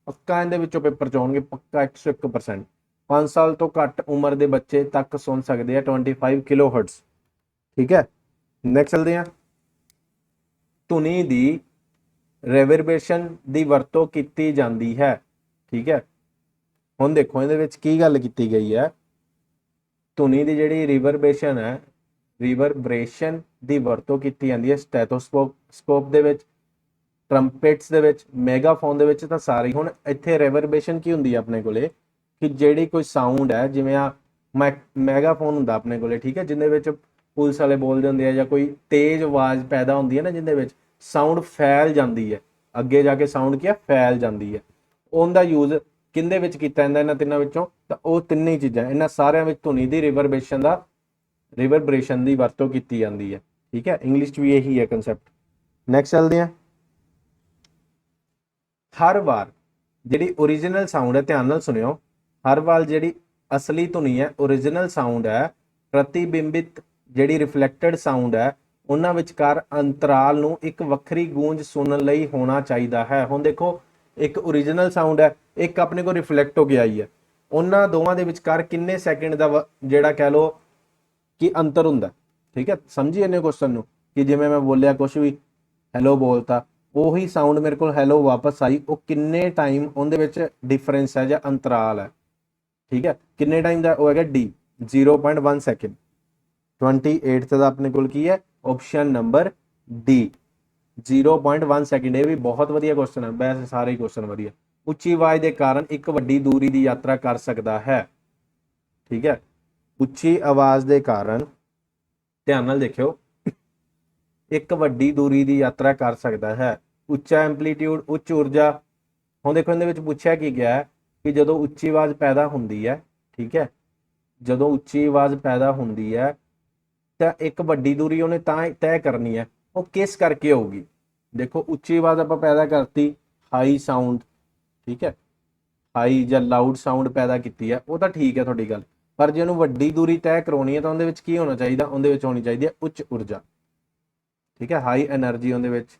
ਪੱਕਾ ਇਹਦੇ ਵਿੱਚੋਂ ਪੇਪਰ ਚ ਆਉਣਗੇ, ਪੱਕਾ 101%। 5 ਸਾਲ ਤੋਂ ਘੱਟ ਉਮਰ ਦੇ ਬੱਚੇ ਤੱਕ ਸੁਣ ਸਕਦੇ ਆ 25 ਕਿਲੋਹਰਟਜ਼। ਠੀਕ ਹੈ, ਨੈਕਸਟ ਚਲਦੇ ਆ। ਧੁਨੀ ਦੀ ਰੈਵਰਬੇਸ਼ਨ ਦੀ ਵਰਤੋਂ ਕੀਤੀ ਜਾਂਦੀ ਹੈ। ਠੀਕ ਹੈ, ਹੁਣ ਦੇਖੋ ਇਹਦੇ ਵਿੱਚ ਕੀ ਗੱਲ ਕੀਤੀ ਗਈ ਹੈ। ਧੁਨੀ ਦੀ ਜਿਹੜੀ ਰਿਵਰਬੇਸ਼ਨ ਹੈ, ਰਿਵਰਬਰੇਸ਼ਨ ਦੀ ਵਰਤੋਂ ਕੀਤੀ ਜਾਂਦੀ ਹੈ ਸਟੈਥੋਸਕੋਪ ਦੇ ਵਿੱਚ, ਟਰੰਪੇਟਸ ਦੇ ਵਿੱਚ, ਮੈਗਾਫੋਨ ਦੇ ਵਿੱਚ, ਤਾਂ ਸਾਰੀ। ਹੁਣ ਇੱਥੇ ਰੈਵਰਬੇਸ਼ਨ ਕੀ ਹੁੰਦੀ ਹੈ ਆਪਣੇ ਕੋਲੇ ਕਿ ਜਿਹੜੀ ਕੋਈ ਸਾਊਂਡ ਹੈ, ਜਿਵੇਂ ਆ ਮੈਗਾਫੋਨ ਹੁੰਦਾ ਆਪਣੇ ਕੋਲੇ, ਠੀਕ ਹੈ, ਜਿਹਦੇ ਵਿੱਚ ਪੁਲਿਸ ਵਾਲੇ ਬੋਲਦੇ ਹੁੰਦੇ ਆ, ਜਾਂ ਕੋਈ ਤੇਜ਼ ਆਵਾਜ਼ ਪੈਦਾ ਹੁੰਦੀ ਹੈ ਨਾ, ਜਿਹਦੇ ਵਿੱਚ ਸਾਊਂਡ ਫੈਲ ਜਾਂਦੀ ਹੈ, ਅੱਗੇ ਜਾ ਕੇ ਸਾਊਂਡ ਕੀ ਆ, ਫੈਲ ਜਾਂਦੀ ਹੈ। ਉਹਦਾ ਯੂਜ਼ ਕਿਹਦੇ ਵਿੱਚ ਕੀਤਾ ਜਾਂਦਾ? ਇਹਨਾਂ ਤਿੰਨਾਂ ਵਿੱਚੋਂ। ਤਾਂ ਉਹ ਤਿੰਨੇ ਚੀਜ਼ਾਂ, ਇਹਨਾਂ ਸਾਰਿਆਂ ਵਿੱਚ ਧੁਨੀ ਦੀ ਰਿਵਰਬਰੇਸ਼ਨ ਦੀ ਵਰਤੋਂ ਕੀਤੀ ਜਾਂਦੀ ਹੈ। ਠੀਕ ਹੈ, ਇੰਗਲਿਸ਼ 'ਚ ਵੀ ਇਹੀ ਹੈ ਕਨਸੈਪਟ। ਨੈਕਸਟ ਚੱਲਦੇ ਹਾਂ। ਹਰ ਵਾਰ ਜਿਹੜੀ ਓਰੀਜਨਲ ਸਾਊਂਡ ਹੈ, ਧਿਆਨ ਨਾਲ ਸੁਣਿਓ, ਹਰ ਵਾਰ ਜਿਹੜੀ ਅਸਲੀ ਧੁਨੀ ਹੈ, ਓਰੀਜਨਲ ਸਾਊਂਡ ਹੈ, ਪ੍ਰਤੀਬਿੰਬਿਤ ਜਿਹੜੀ ਰਿਫਲੈਕਟਡ ਸਾਊਂਡ ਹੈ, ਉਹਨਾਂ ਵਿਚਕਾਰ ਅੰਤਰਾਲ ਨੂੰ ਇੱਕ ਵੱਖਰੀ ਗੂੰਜ ਸੁਣਨ ਲਈ ਹੋਣਾ ਚਾਹੀਦਾ ਹੈ। ਹੁਣ ਦੇਖੋ, ਇੱਕ ਓਰੀਜਨਲ ਸਾਊਂਡ ਹੈ, ਇੱਕ ਆਪਣੇ ਕੋਲ ਰਿਫਲੈਕਟ ਹੋ ਕੇ ਆਈ ਹੈ। ਉਹਨਾਂ ਦੋਵਾਂ ਦੇ ਵਿਚਕਾਰ ਕਿੰਨੇ ਸੈਕਿੰਡ ਦਾ ਜਿਹੜਾ ਕਹਿ ਲਓ ਕਿ ਅੰਤਰ ਹੁੰਦਾ। ਠੀਕ ਹੈ, ਸਮਝੀ ਇਹਨੇ ਕੁਐਸਚਨ ਨੂੰ? ਕਿ ਜਿਵੇਂ ਮੈਂ ਬੋਲਿਆ ਕੁਝ ਵੀ, ਹੈਲੋ ਬੋਲਤਾ, ਉਹੀ ਸਾਊਂਡ ਮੇਰੇ ਕੋਲ ਹੈਲੋ ਵਾਪਸ ਆਈ, ਉਹ ਕਿੰਨੇ ਟਾਈਮ ਉਹਦੇ ਵਿੱਚ ਡਿਫਰੈਂਸ ਹੈ ਜਾਂ ਅੰਤਰਾਲ ਹੈ। ਠੀਕ ਹੈ, ਕਿੰਨੇ ਟਾਈਮ ਦਾ? ਉਹ ਹੈਗਾ ਡੀ, 0.1 ਸੈਕਿੰਡ। 28th ਦਾ ਆਪਣੇ ਕੋਲ ਕੀ ਹੈ? Option number D, 0.1 second. ਇਹ ਵੀ ਬਹੁਤ ਵਧੀਆ ਕੁਐਸਚਨ ਹੈ, ਵੈਸੇ ਸਾਰੇ ਹੀ ਕੁਐਸਚਨ ਵਧੀਆ। ਉੱਚੀ ਆਵਾਜ਼ ਦੇ ਕਾਰਨ ਇੱਕ ਵੱਡੀ ਦੂਰੀ ਦੀ ਯਾਤਰਾ ਕਰ ਸਕਦਾ ਹੈ। ਠੀਕ ਹੈ, ਉੱਚੀ ਆਵਾਜ਼ ਦੇ ਕਾਰਨ, ਧਿਆਨ ਨਾਲ ਦੇਖਿਓ, ਇੱਕ ਵੱਡੀ ਦੂਰੀ ਦੀ ਯਾਤਰਾ ਕਰ ਸਕਦਾ ਹੈ। ਉੱਚਾ ਐਂਪਲੀਟਿਊਡ, ਉੱਚ ਊਰਜਾ। ਹੁਣ ਦੇਖੋ ਇਹਦੇ ਵਿੱਚ ਪੁੱਛਿਆ ਕੀ ਗਿਆ ਹੈ ਕਿ ਜਦੋਂ ਉੱਚੀ ਆਵਾਜ਼ ਪੈਦਾ ਹੁੰਦੀ ਹੈ, ਠੀਕ ਹੈ, ਜਦੋਂ ਉੱਚੀ ਆਵਾਜ਼ ਪੈਦਾ ਹੁੰਦੀ ਹੈ ਤਾਂ ਇੱਕ ਵੱਡੀ ਦੂਰੀ ਉਹਨੇ ਤਾਂ ਤੈਅ ਕਰਨੀ ਹੈ, ਉਹ ਕਿਸ ਕਰਕੇ ਹੋਊਗੀ? ਦੇਖੋ, ਉੱਚੀ ਆਵਾਜ਼ ਆਪਾਂ ਪੈਦਾ ਕਰਤੀ, ਹਾਈ ਸਾਊਂਡ, ਠੀਕ ਹੈ, ਹਾਈ ਜਾਂ ਲਾਊਡ ਸਾਊਂਡ ਪੈਦਾ ਕੀਤੀ ਹੈ, ਉਹ ਤਾਂ ਠੀਕ ਹੈ ਤੁਹਾਡੀ ਗੱਲ। ਪਰ ਜੇ ਉਹਨੂੰ ਵੱਡੀ ਦੂਰੀ ਤੈਅ ਕਰਾਉਣੀ ਹੈ ਤਾਂ ਉਹਦੇ ਵਿੱਚ ਕੀ ਹੋਣਾ ਚਾਹੀਦਾ? ਉਹਦੇ ਵਿੱਚ ਹੋਣੀ ਚਾਹੀਦੀ ਹੈ ਉੱਚ ਊਰਜਾ। ਠੀਕ ਹੈ, ਹਾਈ ਐਨਰਜੀ ਉਹਦੇ ਵਿੱਚ,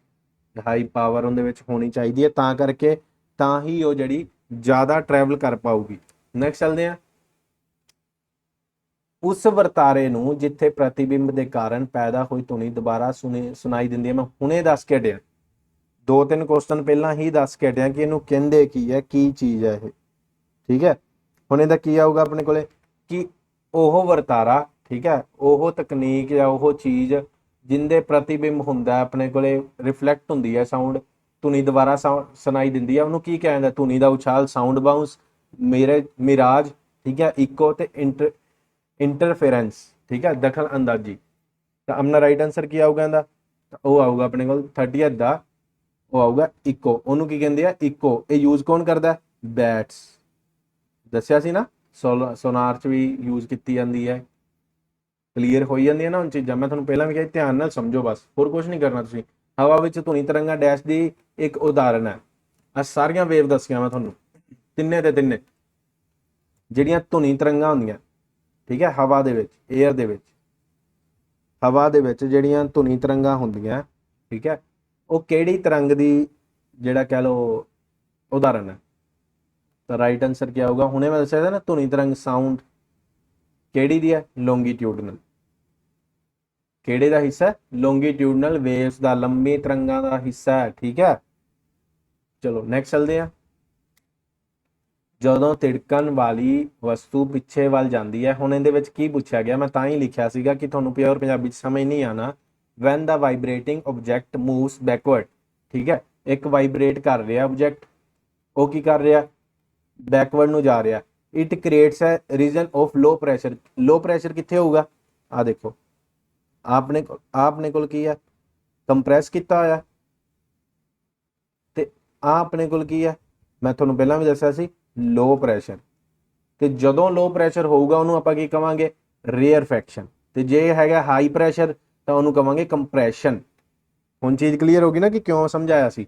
ਹਾਈ ਪਾਵਰ ਉਹਦੇ ਵਿੱਚ ਹੋਣੀ ਚਾਹੀਦੀ ਹੈ। ਤਾਂ ਕਰਕੇ ਤਾਂ ਹੀ ਉਹ ਜਿਹੜੀ ਜ਼ਿਆਦਾ ਟਰੈਵਲ ਕਰ ਪਾਊਗੀ। ਨੈਕਸਟ ਚੱਲਦੇ ਹਾਂ। ਉਸ ਵਰਤਾਰੇ ਨੂੰ ਜਿੱਥੇ ਪ੍ਰਤੀਬਿੰਬ ਦੇ ਕਾਰਨ ਪੈਦਾ ਹੋਈ ਧੁਨੀ ਦੁਬਾਰਾ ਸੁਣਾਈ ਦਿੰਦੀ ਹੈ। ਮੈਂ ਹੁਣੇ ਦੱਸ ਕੇ ਹਟਿਆ, 2-3 ਕੁਐਸਚਨ ਪਹਿਲਾਂ ਹੀ ਦੱਸ ਕੇ ਹਟਿਆ ਕਿ ਇਹਨੂੰ ਕਹਿੰਦੇ ਕੀ ਹੈ, ਕੀ ਚੀਜ਼ ਹੈ ਇਹ। ਠੀਕ ਹੈ, ਹੁਣ ਇਹਦਾ ਕੀ ਆਊਗਾ ਆਪਣੇ ਕੋਲੇ ਕਿ ਉਹ ਵਰਤਾਰਾ, ਠੀਕ ਹੈ, ਉਹ ਤਕਨੀਕ ਜਾਂ ਉਹ ਚੀਜ਼ ਜਿੰਦੇ ਪ੍ਰਤੀਬਿੰਬ ਹੁੰਦਾ ਆਪਣੇ ਕੋਲੇ, ਰਿਫਲੈਕਟ ਹੁੰਦੀ ਹੈ ਸਾਊਂਡ, ਧੁਨੀ ਦੁਬਾਰਾ ਸੁਣਾਈ ਦਿੰਦੀ ਹੈ, ਉਹਨੂੰ ਕੀ ਕਹਿੰਦਾ? ਧੁਨੀ ਦਾ ਉਛਾਲ, ਸਾਊਂਡ ਬਾਉਂਸ, ਮਿਰਾਜ, ਠੀਕ ਹੈ, ਇਕੋ ਤੇ ਇੰਟਰਫੇਰੈਂਸ। ਠੀਕ ਹੈ, ਦਖਲ ਅੰਦਾਜ਼ੀ। ਤਾਂ ਆਪਣਾ ਰਾਈਟ ਆਂਸਰ ਕੀ ਆਊਗਾ ਇਹਦਾ? ਉਹ ਆਊਗਾ ਆਪਣੇ ਕੋਲ 30th ਦਾ, ਉਹ ਆਊਗਾ ਇਕੋ। ਉਹਨੂੰ ਕੀ ਕਹਿੰਦੇ ਆ? ਇਕੋ। ਇਹ ਯੂਜ਼ ਕੌਣ ਕਰਦਾ? ਬੈਟਸ। ਦੱਸਿਆ ਸੀ ਨਾ, ਸੋਨਾਰ ਚ ਵੀ ਯੂਜ਼ ਕੀਤੀ ਜਾਂਦੀ ਹੈ। ਕਲੀਅਰ ਹੋਈ ਜਾਂਦੀ ਹੈ ਨਾ ਹੁਣ ਚੀਜ਼ਾਂ। ਮੈਂ ਤੁਹਾਨੂੰ ਪਹਿਲਾਂ ਵੀ ਕਿਹਾ, ਧਿਆਨ ਨਾਲ ਸਮਝੋ ਬਸ, ਹੋਰ ਕੁਝ ਨਹੀਂ ਕਰਨਾ ਤੁਸੀਂ। ਹਵਾ ਵਿੱਚ ਧੁਨੀ ਤਰੰਗਾਂ ਡੈਸ਼ ਦੀ ਇੱਕ ਉਦਾਹਰਨ ਹੈ। ਆ ਸਾਰੀਆਂ ਵੇਵ ਦੱਸੀਆਂ ਮੈਂ ਤੁਹਾਨੂੰ, ਤਿੰਨੇ ਦੇ ਤਿੰਨੇ ਜਿਹੜੀਆਂ ਧੁਨੀ ਤਰੰਗਾਂ ਹੁੰਦੀਆਂ, ਠੀਕ ਹੈ, ਹਵਾ ਦੇ ਵਿੱਚ, ਏਅਰ ਦੇ ਵਿੱਚ, ਹਵਾ ਦੇ ਵਿੱਚ ਜਿਹੜੀਆਂ ਧੁਨੀ ਤਰੰਗਾਂ ਹੁੰਦੀਆਂ, ਠੀਕ ਹੈ, ਉਹ ਕਿਹੜੀ ਤਰੰਗ ਦੀ ਜਿਹੜਾ ਕਹਿ ਲਓ ਉਦਾਹਰਨ ਹੈ? ਤਾਂ ਰਾਈਟ ਆਂਸਰ ਕੀ ਆਊਗਾ? ਹੁਣੇ ਮੈਂ ਦੱਸਿਆ ਨਾ, ਧੁਨੀ ਤਰੰਗ ਸਾਊਂਡ ਕਿਹੜੀ ਦੀ ਹੈ? ਲੌਂਗੀਟਿਊਡਨਲ। ਕਿਹੜੇ ਦਾ ਹਿੱਸਾ? ਲੌਂਗੀਟਿਊਡਨਲ ਵੇਵਸ ਦਾ, ਲੰਬੀ ਤਰੰਗਾਂ ਦਾ ਹਿੱਸਾ ਹੈ। ਠੀਕ ਹੈ, ਚਲੋ ਨੈਕਸਟ ਚੱਲਦੇ ਆ। ਜਦੋਂ ਤਿੜਕਣ ਵਾਲੀ ਵਸਤੂ ਪਿੱਛੇ ਵੱਲ ਜਾਂਦੀ ਹੈ, ਹੁਣ ਇਹਦੇ ਵਿੱਚ ਕੀ ਪੁੱਛਿਆ ਗਿਆ? ਮੈਂ ਤਾਂ ਹੀ ਲਿਖਿਆ ਸੀਗਾ ਕਿ ਤੁਹਾਨੂੰ ਪਿਓਰ ਪੰਜਾਬੀ ਚ ਸਮਝ ਨਹੀਂ ਆਣਾ। ਵੈਨ ਦਾ ਵਾਈਬ੍ਰੇਟਿੰਗ ਆਬਜੈਕਟ ਮੂਵਸ ਬੈਕਵਰਡ, ਠੀਕ ਹੈ, ਇੱਕ ਵਾਈਬ੍ਰੇਟ ਕਰ ਰਿਹਾ ਆਬਜੈਕਟ, ਉਹ ਕੀ ਕਰ ਰਿਹਾ? ਬੈਕਵਰਡ ਨੂੰ ਜਾ ਰਿਹਾ। It creates a region of low pressure. Low pressure ਕਿੱਥੇ ਹੋਊਗਾ? ਆ ਦੇਖੋ, ਆਪਣੇ ਕੋਲ ਕੀ ਹੈ? ਕੰਪਰੈਸ ਕੀਤਾ ਹੋਇਆ, ਤੇ ਆ ਆਪਣੇ ਕੋਲ ਕੀ ਹੈ? ਮੈਂ ਤੁਹਾਨੂੰ ਪਹਿਲਾਂ ਵੀ ਦੱਸਿਆ ਸੀ, ਲੋ ਪ੍ਰੈਸ਼ਰ। ਤੇ ਜਦੋਂ ਲੋ ਪ੍ਰੈਸ਼ਰ ਹੋਊਗਾ ਉਹਨੂੰ ਆਪਾਂ ਕੀ ਕਵਾਂਗੇ? ਰੇਅਰਫੈਕਸ਼ਨ, ਤੇ ਜੇ ਹੈਗਾ ਹਾਈ ਪ੍ਰੈਸ਼ਰ ਤਾਂ ਉਹਨੂੰ ਕਵਾਂਗੇ ਕੰਪਰੈਸ਼ਨ। ਹੁਣ ਚੀਜ਼ ਕਲੀਅਰ ਹੋ ਗਈ ਨਾ ਕਿ ਕਿਉਂ ਸਮਝਾਇਆ ਸੀ।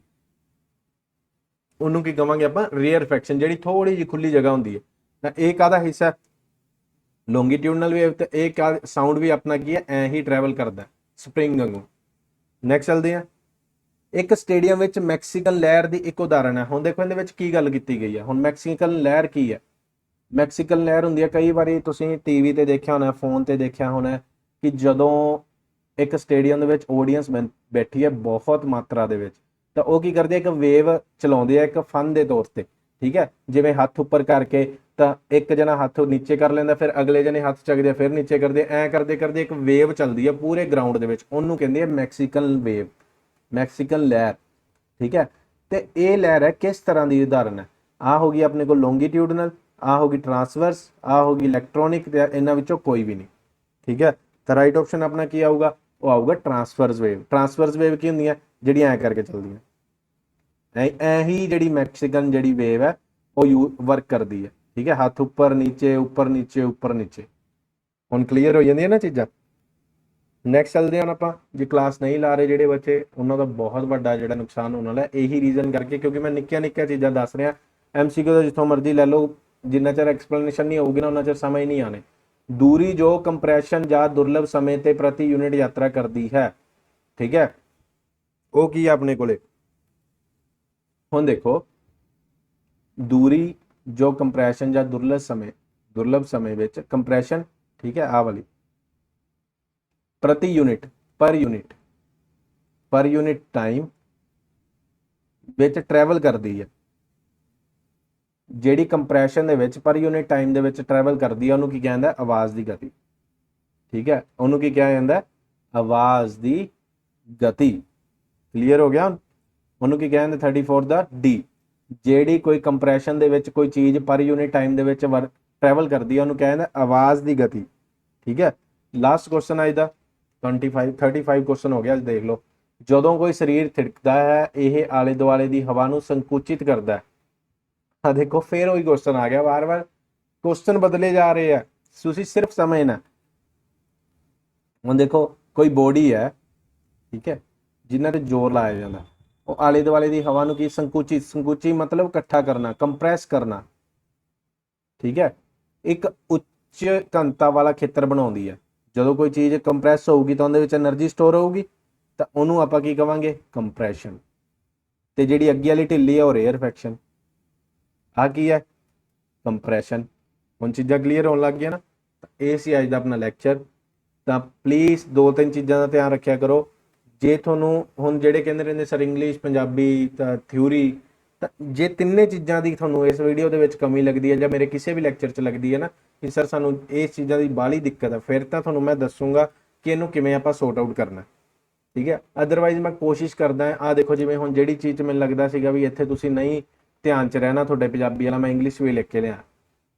ਉਹਨੂੰ ਕੀ ਕਵਾਂਗੇ ਆਪਾਂ, ਰੇਅਰਫੈਕਸ਼ਨ, ਜਿਹੜੀ ਥੋੜੀ ਜਿਹੀ ਖੁੱਲੀ ਜਗ੍ਹਾ ਹੁੰਦੀ ਹੈ। ਤਾਂ ਇਹ ਕਾਹਦਾ ਹਿੱਸਾ, ਲੌਂਗੀਟਿਊਡਨਲ ਵੇਵ, ਤੇ ਇਹ ਸਾਊਂਡ ਵੀ ਆਪਣਾ ਕੀ ਹੈ, ਐ ਹੀ ਟਰੈਵਲ ਕਰਦਾ ਸਪ੍ਰਿੰਗ ਵਾਂਗੂ। ਨੈਕਸਟ ਚੱਲਦੇ ਆ। ਇੱਕ ਸਟੇਡੀਅਮ ਵਿੱਚ ਮੈਕਸੀਕਨ ਲਹਿਰ ਦੀ ਇੱਕ ਉਦਾਹਰਣ ਹੈ। ਹੁਣ ਦੇਖੋ ਇਹਦੇ ਵਿੱਚ ਕੀ ਗੱਲ ਕੀਤੀ ਗਈ ਹੈ। ਹੁਣ ਮੈਕਸੀਕਨ ਲਹਿਰ ਕੀ ਹੈ, ਮੈਕਸੀਕਨ ਲਹਿਰ ਹੁੰਦੀ ਹੈ, ਕਈ ਵਾਰੀ ਤੁਸੀਂ ਟੀਵੀ ਤੇ ਦੇਖਿਆ ਹੋਣਾ, ਫੋਨ ਤੇ ਦੇਖਿਆ ਹੋਣਾ, ਕਿ ਜਦੋਂ ਇੱਕ ਸਟੇਡੀਅਮ ਦੇ ਵਿੱਚ ਆਡੀਅנס ਬੈਠੀ ਹੈ ਬਹੁਤ ਮਾਤਰਾ ਦੇ ਵਿੱਚ, ਤਾਂ ਉਹ ਕੀ ਕਰਦੇ, ਇੱਕ ਵੇਵ ਚਲਾਉਂਦੇ ਆ ਇੱਕ ਫਨ ਦੇ ਤੌਰ ਤੇ, ਠੀਕ ਹੈ। ਜਿਵੇਂ ਹੱਥ ਉੱਪਰ ਕਰਕੇ, ਤਾਂ ਇੱਕ ਜਣਾ ਹੱਥ ਨੀਚੇ ਕਰ ਲੈਂਦਾ, ਫਿਰ ਅਗਲੇ ਜਣੇ ਹੱਥ ਚੱਕਦੇ ਆ, ਫਿਰ ਨੀਚੇ ਕਰਦੇ, ਐ ਕਰਦੇ ਕਰਦੇ ਇੱਕ ਵੇਵ ਚੱਲਦੀ ਹੈ ਪੂਰੇ ਗਰਾਊਂਡ ਦੇ ਵਿੱਚ, ਉਹਨੂੰ ਕਹਿੰਦੇ ਆ ਮੈਕਸੀਕਨ ਵੇਵ, ਮੈਕਸੀਕਨ ਲਹਿਰ, ਠੀਕ ਹੈ। ਤੇ ਇਹ ਲਹਿਰ ਹੈ ਕਿਸ ਤਰ੍ਹਾਂ ਦੀ ਉਦਾਹਰਨ ਹੈ, ਆ ਹੋ ਗਈ ਆਪਣੇ ਕੋਲ ਲੌਂਗੀਟਿਊਡਨਲ, ਆ ਹੋ ਗਈ ਟਰਾਂਸਵਰਸ, ਆ ਹੋ ਗਈ ਇਲੈਕਟ੍ਰੋਨਿਕ, ਤੇ ਇਹਨਾਂ ਵਿੱਚੋਂ ਕੋਈ ਵੀ ਨਹੀਂ, ਠੀਕ ਹੈ। ਤਾਂ ਰਾਈਟ ਆਪਸ਼ਨ ਆਪਣਾ ਕੀ ਆਊਗਾ, ਉਹ ਆਊਗਾ ਟਰਾਂਸਵਰਸ ਵੇਵ। ਟਰਾਂਸਵਰਸ ਵੇਵ ਕੀ ਹੁੰਦੀਆਂ, ਜਿਹੜੀਆਂ ਐ ਕਰਕੇ ਚੱਲਦੀਆਂ, ਐ ਹੀ ਜਿਹੜੀ ਮੈਕਸੀਕਨ ਜਿਹੜੀ ਵੇਵ ਹੈ ਉਹ ਵਰਕ ਕਰਦੀ ਹੈ, ਠੀਕ ਹੈ। ਹੱਥ ਉੱਪਰ ਨੀਚੇ, ਉੱਪਰ ਨੀਚੇ, ਉੱਪਰ ਨੀਚੇ। ਹੁਣ ਕਲੀਅਰ ਹੋ ਜਾਂਦੀਆਂ ਨਾ ਚੀਜ਼ਾਂ। ਨੈਕਸਟ ਚੱਲਦੇ ਹਾਂ ਆਪਾਂ। ਜੇ ਕਲਾਸ ਨਹੀਂ ਲਾ ਰਹੇ ਜਿਹੜੇ ਬੱਚੇ, ਉਹਨਾਂ ਦਾ ਬਹੁਤ ਵੱਡਾ ਜਿਹੜਾ ਨੁਕਸਾਨ ਹੋਣ ਵਾਲਾ, ਇਹੀ ਰੀਜ਼ਨ ਕਰਕੇ, ਕਿਉਂਕਿ ਮੈਂ ਨਿੱਕੀਆਂ ਨਿੱਕੀਆਂ ਚੀਜ਼ਾਂ ਦੱਸ ਰਿਹਾ। MCQ ਦਾ ਜਿੱਥੋਂ ਮਰਜ਼ੀ ਲੈ ਲਓ, ਜਿੰਨਾ ਚਿਰ ਐਕਸਪਲੇਨੇਸ਼ਨ ਨਹੀਂ ਹੋਊਗੀ ਨਾ ਉਹਨਾਂ ਚਿਰ ਸਮਝ ਨਹੀਂ ਆਣੇ। ਦੂਰੀ ਜੋ ਕੰਪਰੈਸ਼ਨ ਜਾਂ ਦੁਰਲਭ ਸਮੇਂ ਤੇ ਪ੍ਰਤੀ ਯੂਨਿਟ ਯਾਤਰਾ ਕਰਦੀ ਹੈ, ਠੀਕ ਹੈ, ਉਹ ਕੀ ਹੈ ਆਪਣੇ ਕੋਲੇ। ਹੁਣ ਦੇਖੋ, ਦੂਰੀ ਜੋ ਕੰਪਰੈਸ਼ਨ ਜਾਂ ਦੁਰਲਭ ਸਮੇਂ ਵਿੱਚ ਕੰਪਰੈਸ਼ਨ, ਠੀਕ ਹੈ, ਆਹ ਵਾਲੀ, ਪ੍ਰਤੀ ਯੂਨਿਟ, ਪਰ ਯੂਨਿਟ ਟਾਈਮ ਵਿੱਚ ਟਰੈਵਲ ਕਰਦੀ ਹੈ। ਜਿਹੜੀ ਕੰਪਰੈਸ਼ਨ ਦੇ ਵਿੱਚ ਪਰ ਯੂਨਿਟ ਟਾਈਮ ਦੇ ਵਿੱਚ ਟਰੈਵਲ ਕਰਦੀ ਹੈ, ਉਹਨੂੰ ਕੀ ਕਹਿੰਦਾ, ਆਵਾਜ਼ ਦੀ ਗਤੀ, ਠੀਕ ਹੈ। ਉਹਨੂੰ ਕੀ ਕਿਹਾ ਜਾਂਦਾ, ਆਵਾਜ਼ ਦੀ ਗਤੀ। ਕਲੀਅਰ ਹੋ ਗਿਆ। ਉਹਨੂੰ ਕੀ ਕਹਿੰਦੇ, 34 ਦਾ ਡੀ। ਜਿਹੜੀ ਕੋਈ ਕੰਪਰੈਸ਼ਨ ਦੇ ਵਿੱਚ ਕੋਈ ਚੀਜ਼ ਪਰ ਯੂਨਿਟ ਟਾਈਮ ਦੇ ਵਿੱਚ ਟਰੈਵਲ ਕਰਦੀ ਹੈ, ਉਹਨੂੰ ਕਹਿੰਦਾ ਆਵਾਜ਼ ਦੀ ਗਤੀ, ਠੀਕ ਹੈ। ਲਾਸਟ ਕੁਐਸਚਨ ਅੱਜ ਦਾ 35 ਕੁਐਸਚਨ ਹੋ ਗਿਆ। ਅੱਜ ਦੇਖ ਲਓ, ਜਦੋਂ ਕੋਈ ਸਰੀਰ ਥਿਰਕਦਾ ਹੈ, ਇਹ ਆਲੇ ਦੁਆਲੇ ਦੀ ਹਵਾ ਨੂੰ ਸੰਕੁਚਿਤ ਕਰਦਾ ਹੈ। ਆ ਦੇਖੋ, ਫੇਰ ਉਹੀ ਕੁਐਸਚਨ ਆ ਗਿਆ, ਵਾਰ-ਵਾਰ ਕੁਐਸਚਨ ਬਦਲੇ ਜਾ ਰਹੇ ਆ, ਤੁਸੀਂ ਸਿਰਫ ਸਮਝਣਾ। ਹੁਣ ਦੇਖੋ, ਕੋਈ ਬੋਡੀ ਹੈ, ਠੀਕ ਹੈ, ਜਿਨ੍ਹਾਂ ਤੇ ਜ਼ੋਰ ਲਾਇਆ ਜਾਂਦਾ, ਉਹ ਆਲੇ ਦੁਆਲੇ ਦੀ ਹਵਾ ਨੂੰ ਕੀ, ਸੰਕੁਚੀ ਮਤਲਬ ਇਕੱਠਾ ਕਰਨਾ, ਕੰਪਰੈਸ ਕਰਨਾ, ਠੀਕ ਹੈ। ਇੱਕ ਉੱਚ ਘਣਤਾ ਵਾਲਾ ਖੇਤਰ ਬਣਾਉਂਦੀ ਹੈ। ਜਦੋਂ ਕੋਈ ਚੀਜ਼ ਕੰਪਰੈਸ ਹੋਊਗੀ ਤਾਂ ਉਹਦੇ ਵਿੱਚ એનર્ਜੀ ਸਟੋਰ ਹੋਊਗੀ, ਤਾਂ ਉਹਨੂੰ ਆਪਾਂ ਕੀ ਕਵਾਂਗੇ, ਕੰਪਰੈਸ਼ਨ। ਤੇ ਜਿਹੜੀ ਅੱਗੇ ਵਾਲੀ ਢਿੱਲੀ ਹੈ ਉਹ ਰੇਅਰਫੈਕਸ਼ਨ। ਆ ਕੀ ਹੈ, ਕੰਪਰੈਸ਼ਨ। ਹੁਣ ਚੀਜ਼ਾਂ ਕਲੀਅਰ ਹੋਣ ਲੱਗ ਗਈਆਂ ਨਾ। ਤਾਂ ਇਹ ਸੀ ਅੱਜ ਦਾ ਆਪਣਾ ਲੈਕਚਰ। ਤਾਂ ਪਲੀਜ਼ 2-3 ਚੀਜ਼ਾਂ ਦਾ ਧਿਆਨ ਰੱਖਿਆ ਕਰੋ। ਜੇ ਤੁਹਾਨੂੰ ਹੁਣ ਜਿਹੜੇ ਕਹਿੰਦੇ ਰਹਿੰਦੇ ਸਰ ਇੰਗਲਿਸ਼, ਪੰਜਾਬੀ, ਤਾਂ ਥਿਊਰੀ, ਤਾਂ ਜੇ ਤਿੰਨੇ ਚੀਜ਼ਾਂ ਦੀ ਤੁਹਾਨੂੰ ਇਸ ਵੀਡੀਓ ਦੇ ਵਿੱਚ ਕਮੀ ਲੱਗਦੀ ਹੈ, ਜਾਂ ਮੇਰੇ ਕਿਸੇ ਵੀ ਲੈਕਚਰ 'ਚ ਲੱਗਦੀ ਹੈ ਨਾ ਕਿ ਸਰ ਸਾਨੂੰ ਇਸ ਚੀਜ਼ਾਂ ਦੀ ਬਾਹਲੀ ਦਿੱਕਤ ਹੈ, ਫਿਰ ਤਾਂ ਤੁਹਾਨੂੰ ਮੈਂ ਦੱਸੂਗਾ ਕਿ ਇਹਨੂੰ ਕਿਵੇਂ ਆਪਾਂ ਸੌਰਟ ਆਊਟ ਕਰਨਾ, ਠੀਕ ਹੈ। ਅਦਰਵਾਈਜ਼ ਮੈਂ ਕੋਸ਼ਿਸ਼ ਕਰਦਾ ਹਾਂ, ਆਹ ਦੇਖੋ, ਜਿਵੇਂ ਹੁਣ ਜਿਹੜੀ ਚੀਜ਼ 'ਚ ਮੈਨੂੰ ਲੱਗਦਾ ਸੀਗਾ ਵੀ ਇੱਥੇ ਤੁਸੀਂ ਨਹੀਂ ਧਿਆਨ 'ਚ ਰਹਿਣਾ, ਤੁਹਾਡੇ ਪੰਜਾਬੀ ਵਾਲਾ, ਮੈਂ ਇੰਗਲਿਸ਼ ਵੀ ਲਿਖ ਕੇ ਲਿਆ।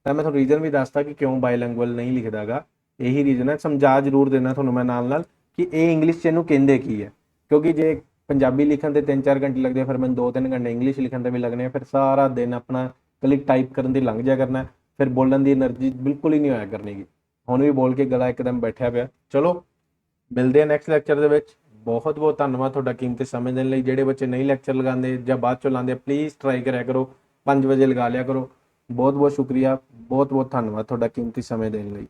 ਤਾਂ ਮੈਂ ਤੁਹਾਨੂੰ ਰੀਜ਼ਨ ਵੀ ਦੱਸਤਾ ਕਿ ਕਿਉਂ ਬਾਇਲਿੰਗੁਅਲ ਨਹੀਂ ਲਿਖਦਾਗਾ। ਇਹੀ ਰੀਜ਼ਨ ਹੈ। ਸਮਝਾ ਜ਼ਰੂਰ ਦੇਣਾ ਤੁਹਾਨੂੰ ਮੈਂ ਨਾਲ ਕਿ ਇਹ ਇੰਗਲਿਸ਼ 'ਚ ਇਹਨੂੰ ਕਹਿੰਦੇ ਕੀ ਹੈ। ਕਿਉਂਕਿ ਜੇ ਪੰਜਾਬੀ ਲਿਖਣ ਤੇ 3-4 ਘੰਟੇ ਲੱਗਦੇ ਆ, ਫਿਰ ਮੈਨੂੰ 2-3 ਘੰਟੇ ਇੰਗਲਿਸ਼ ਲਿਖਣ ਤੇ ਵੀ ਲੱਗਣੇ ਆ, ਫਿਰ ਸਾਰਾ ਦਿਨ ਆਪਣਾ ਕੱਲੀ ਟਾਈਪ ਕਰਨ ਦੀ ਲੰਘ ਜਾ ਕਰਨਾ, ਫਿਰ ਬੋਲਣ ਦੀ એનર્ਜੀ ਬਿਲਕੁਲ ਹੀ ਨਹੀਂ ਹੋਇਆ ਕਰਨੀਗੀ। ਹੁਣ ਵੀ ਬੋਲ ਕੇ ਗਲਾ ਇੱਕਦਮ ਬੈਠਿਆ ਪਿਆ। ਚਲੋ ਮਿਲਦੇ ਆ ਨੈਕਸਟ ਲੈਕਚਰ ਦੇ ਵਿੱਚ। ਬਹੁਤ ਬਹੁਤ ਧੰਨਵਾਦ ਤੁਹਾਡਾ ਕੀਮਤੀ ਸਮੇਂ ਦੇਣ ਲਈ। ਜਿਹੜੇ ਬੱਚੇ ਨਹੀਂ ਲੈਕਚਰ ਲਗਾਉਂਦੇ ਜਾਂ ਬਾਅਦ ਚੋਂ ਲਾਉਂਦੇ, ਪਲੀਜ਼ ਟਰਾਈ ਕਰਿਆ ਕਰੋ, 5 ਵਜੇ ਲਗਾ ਲਿਆ ਕਰੋ। ਬਹੁਤ ਬਹੁਤ ਸ਼ੁਕਰੀਆ, ਬਹੁਤ ਬਹੁਤ ਧੰਨਵਾਦ ਤੁਹਾਡਾ ਕੀਮਤੀ ਸਮੇਂ ਦੇਣ ਲਈ।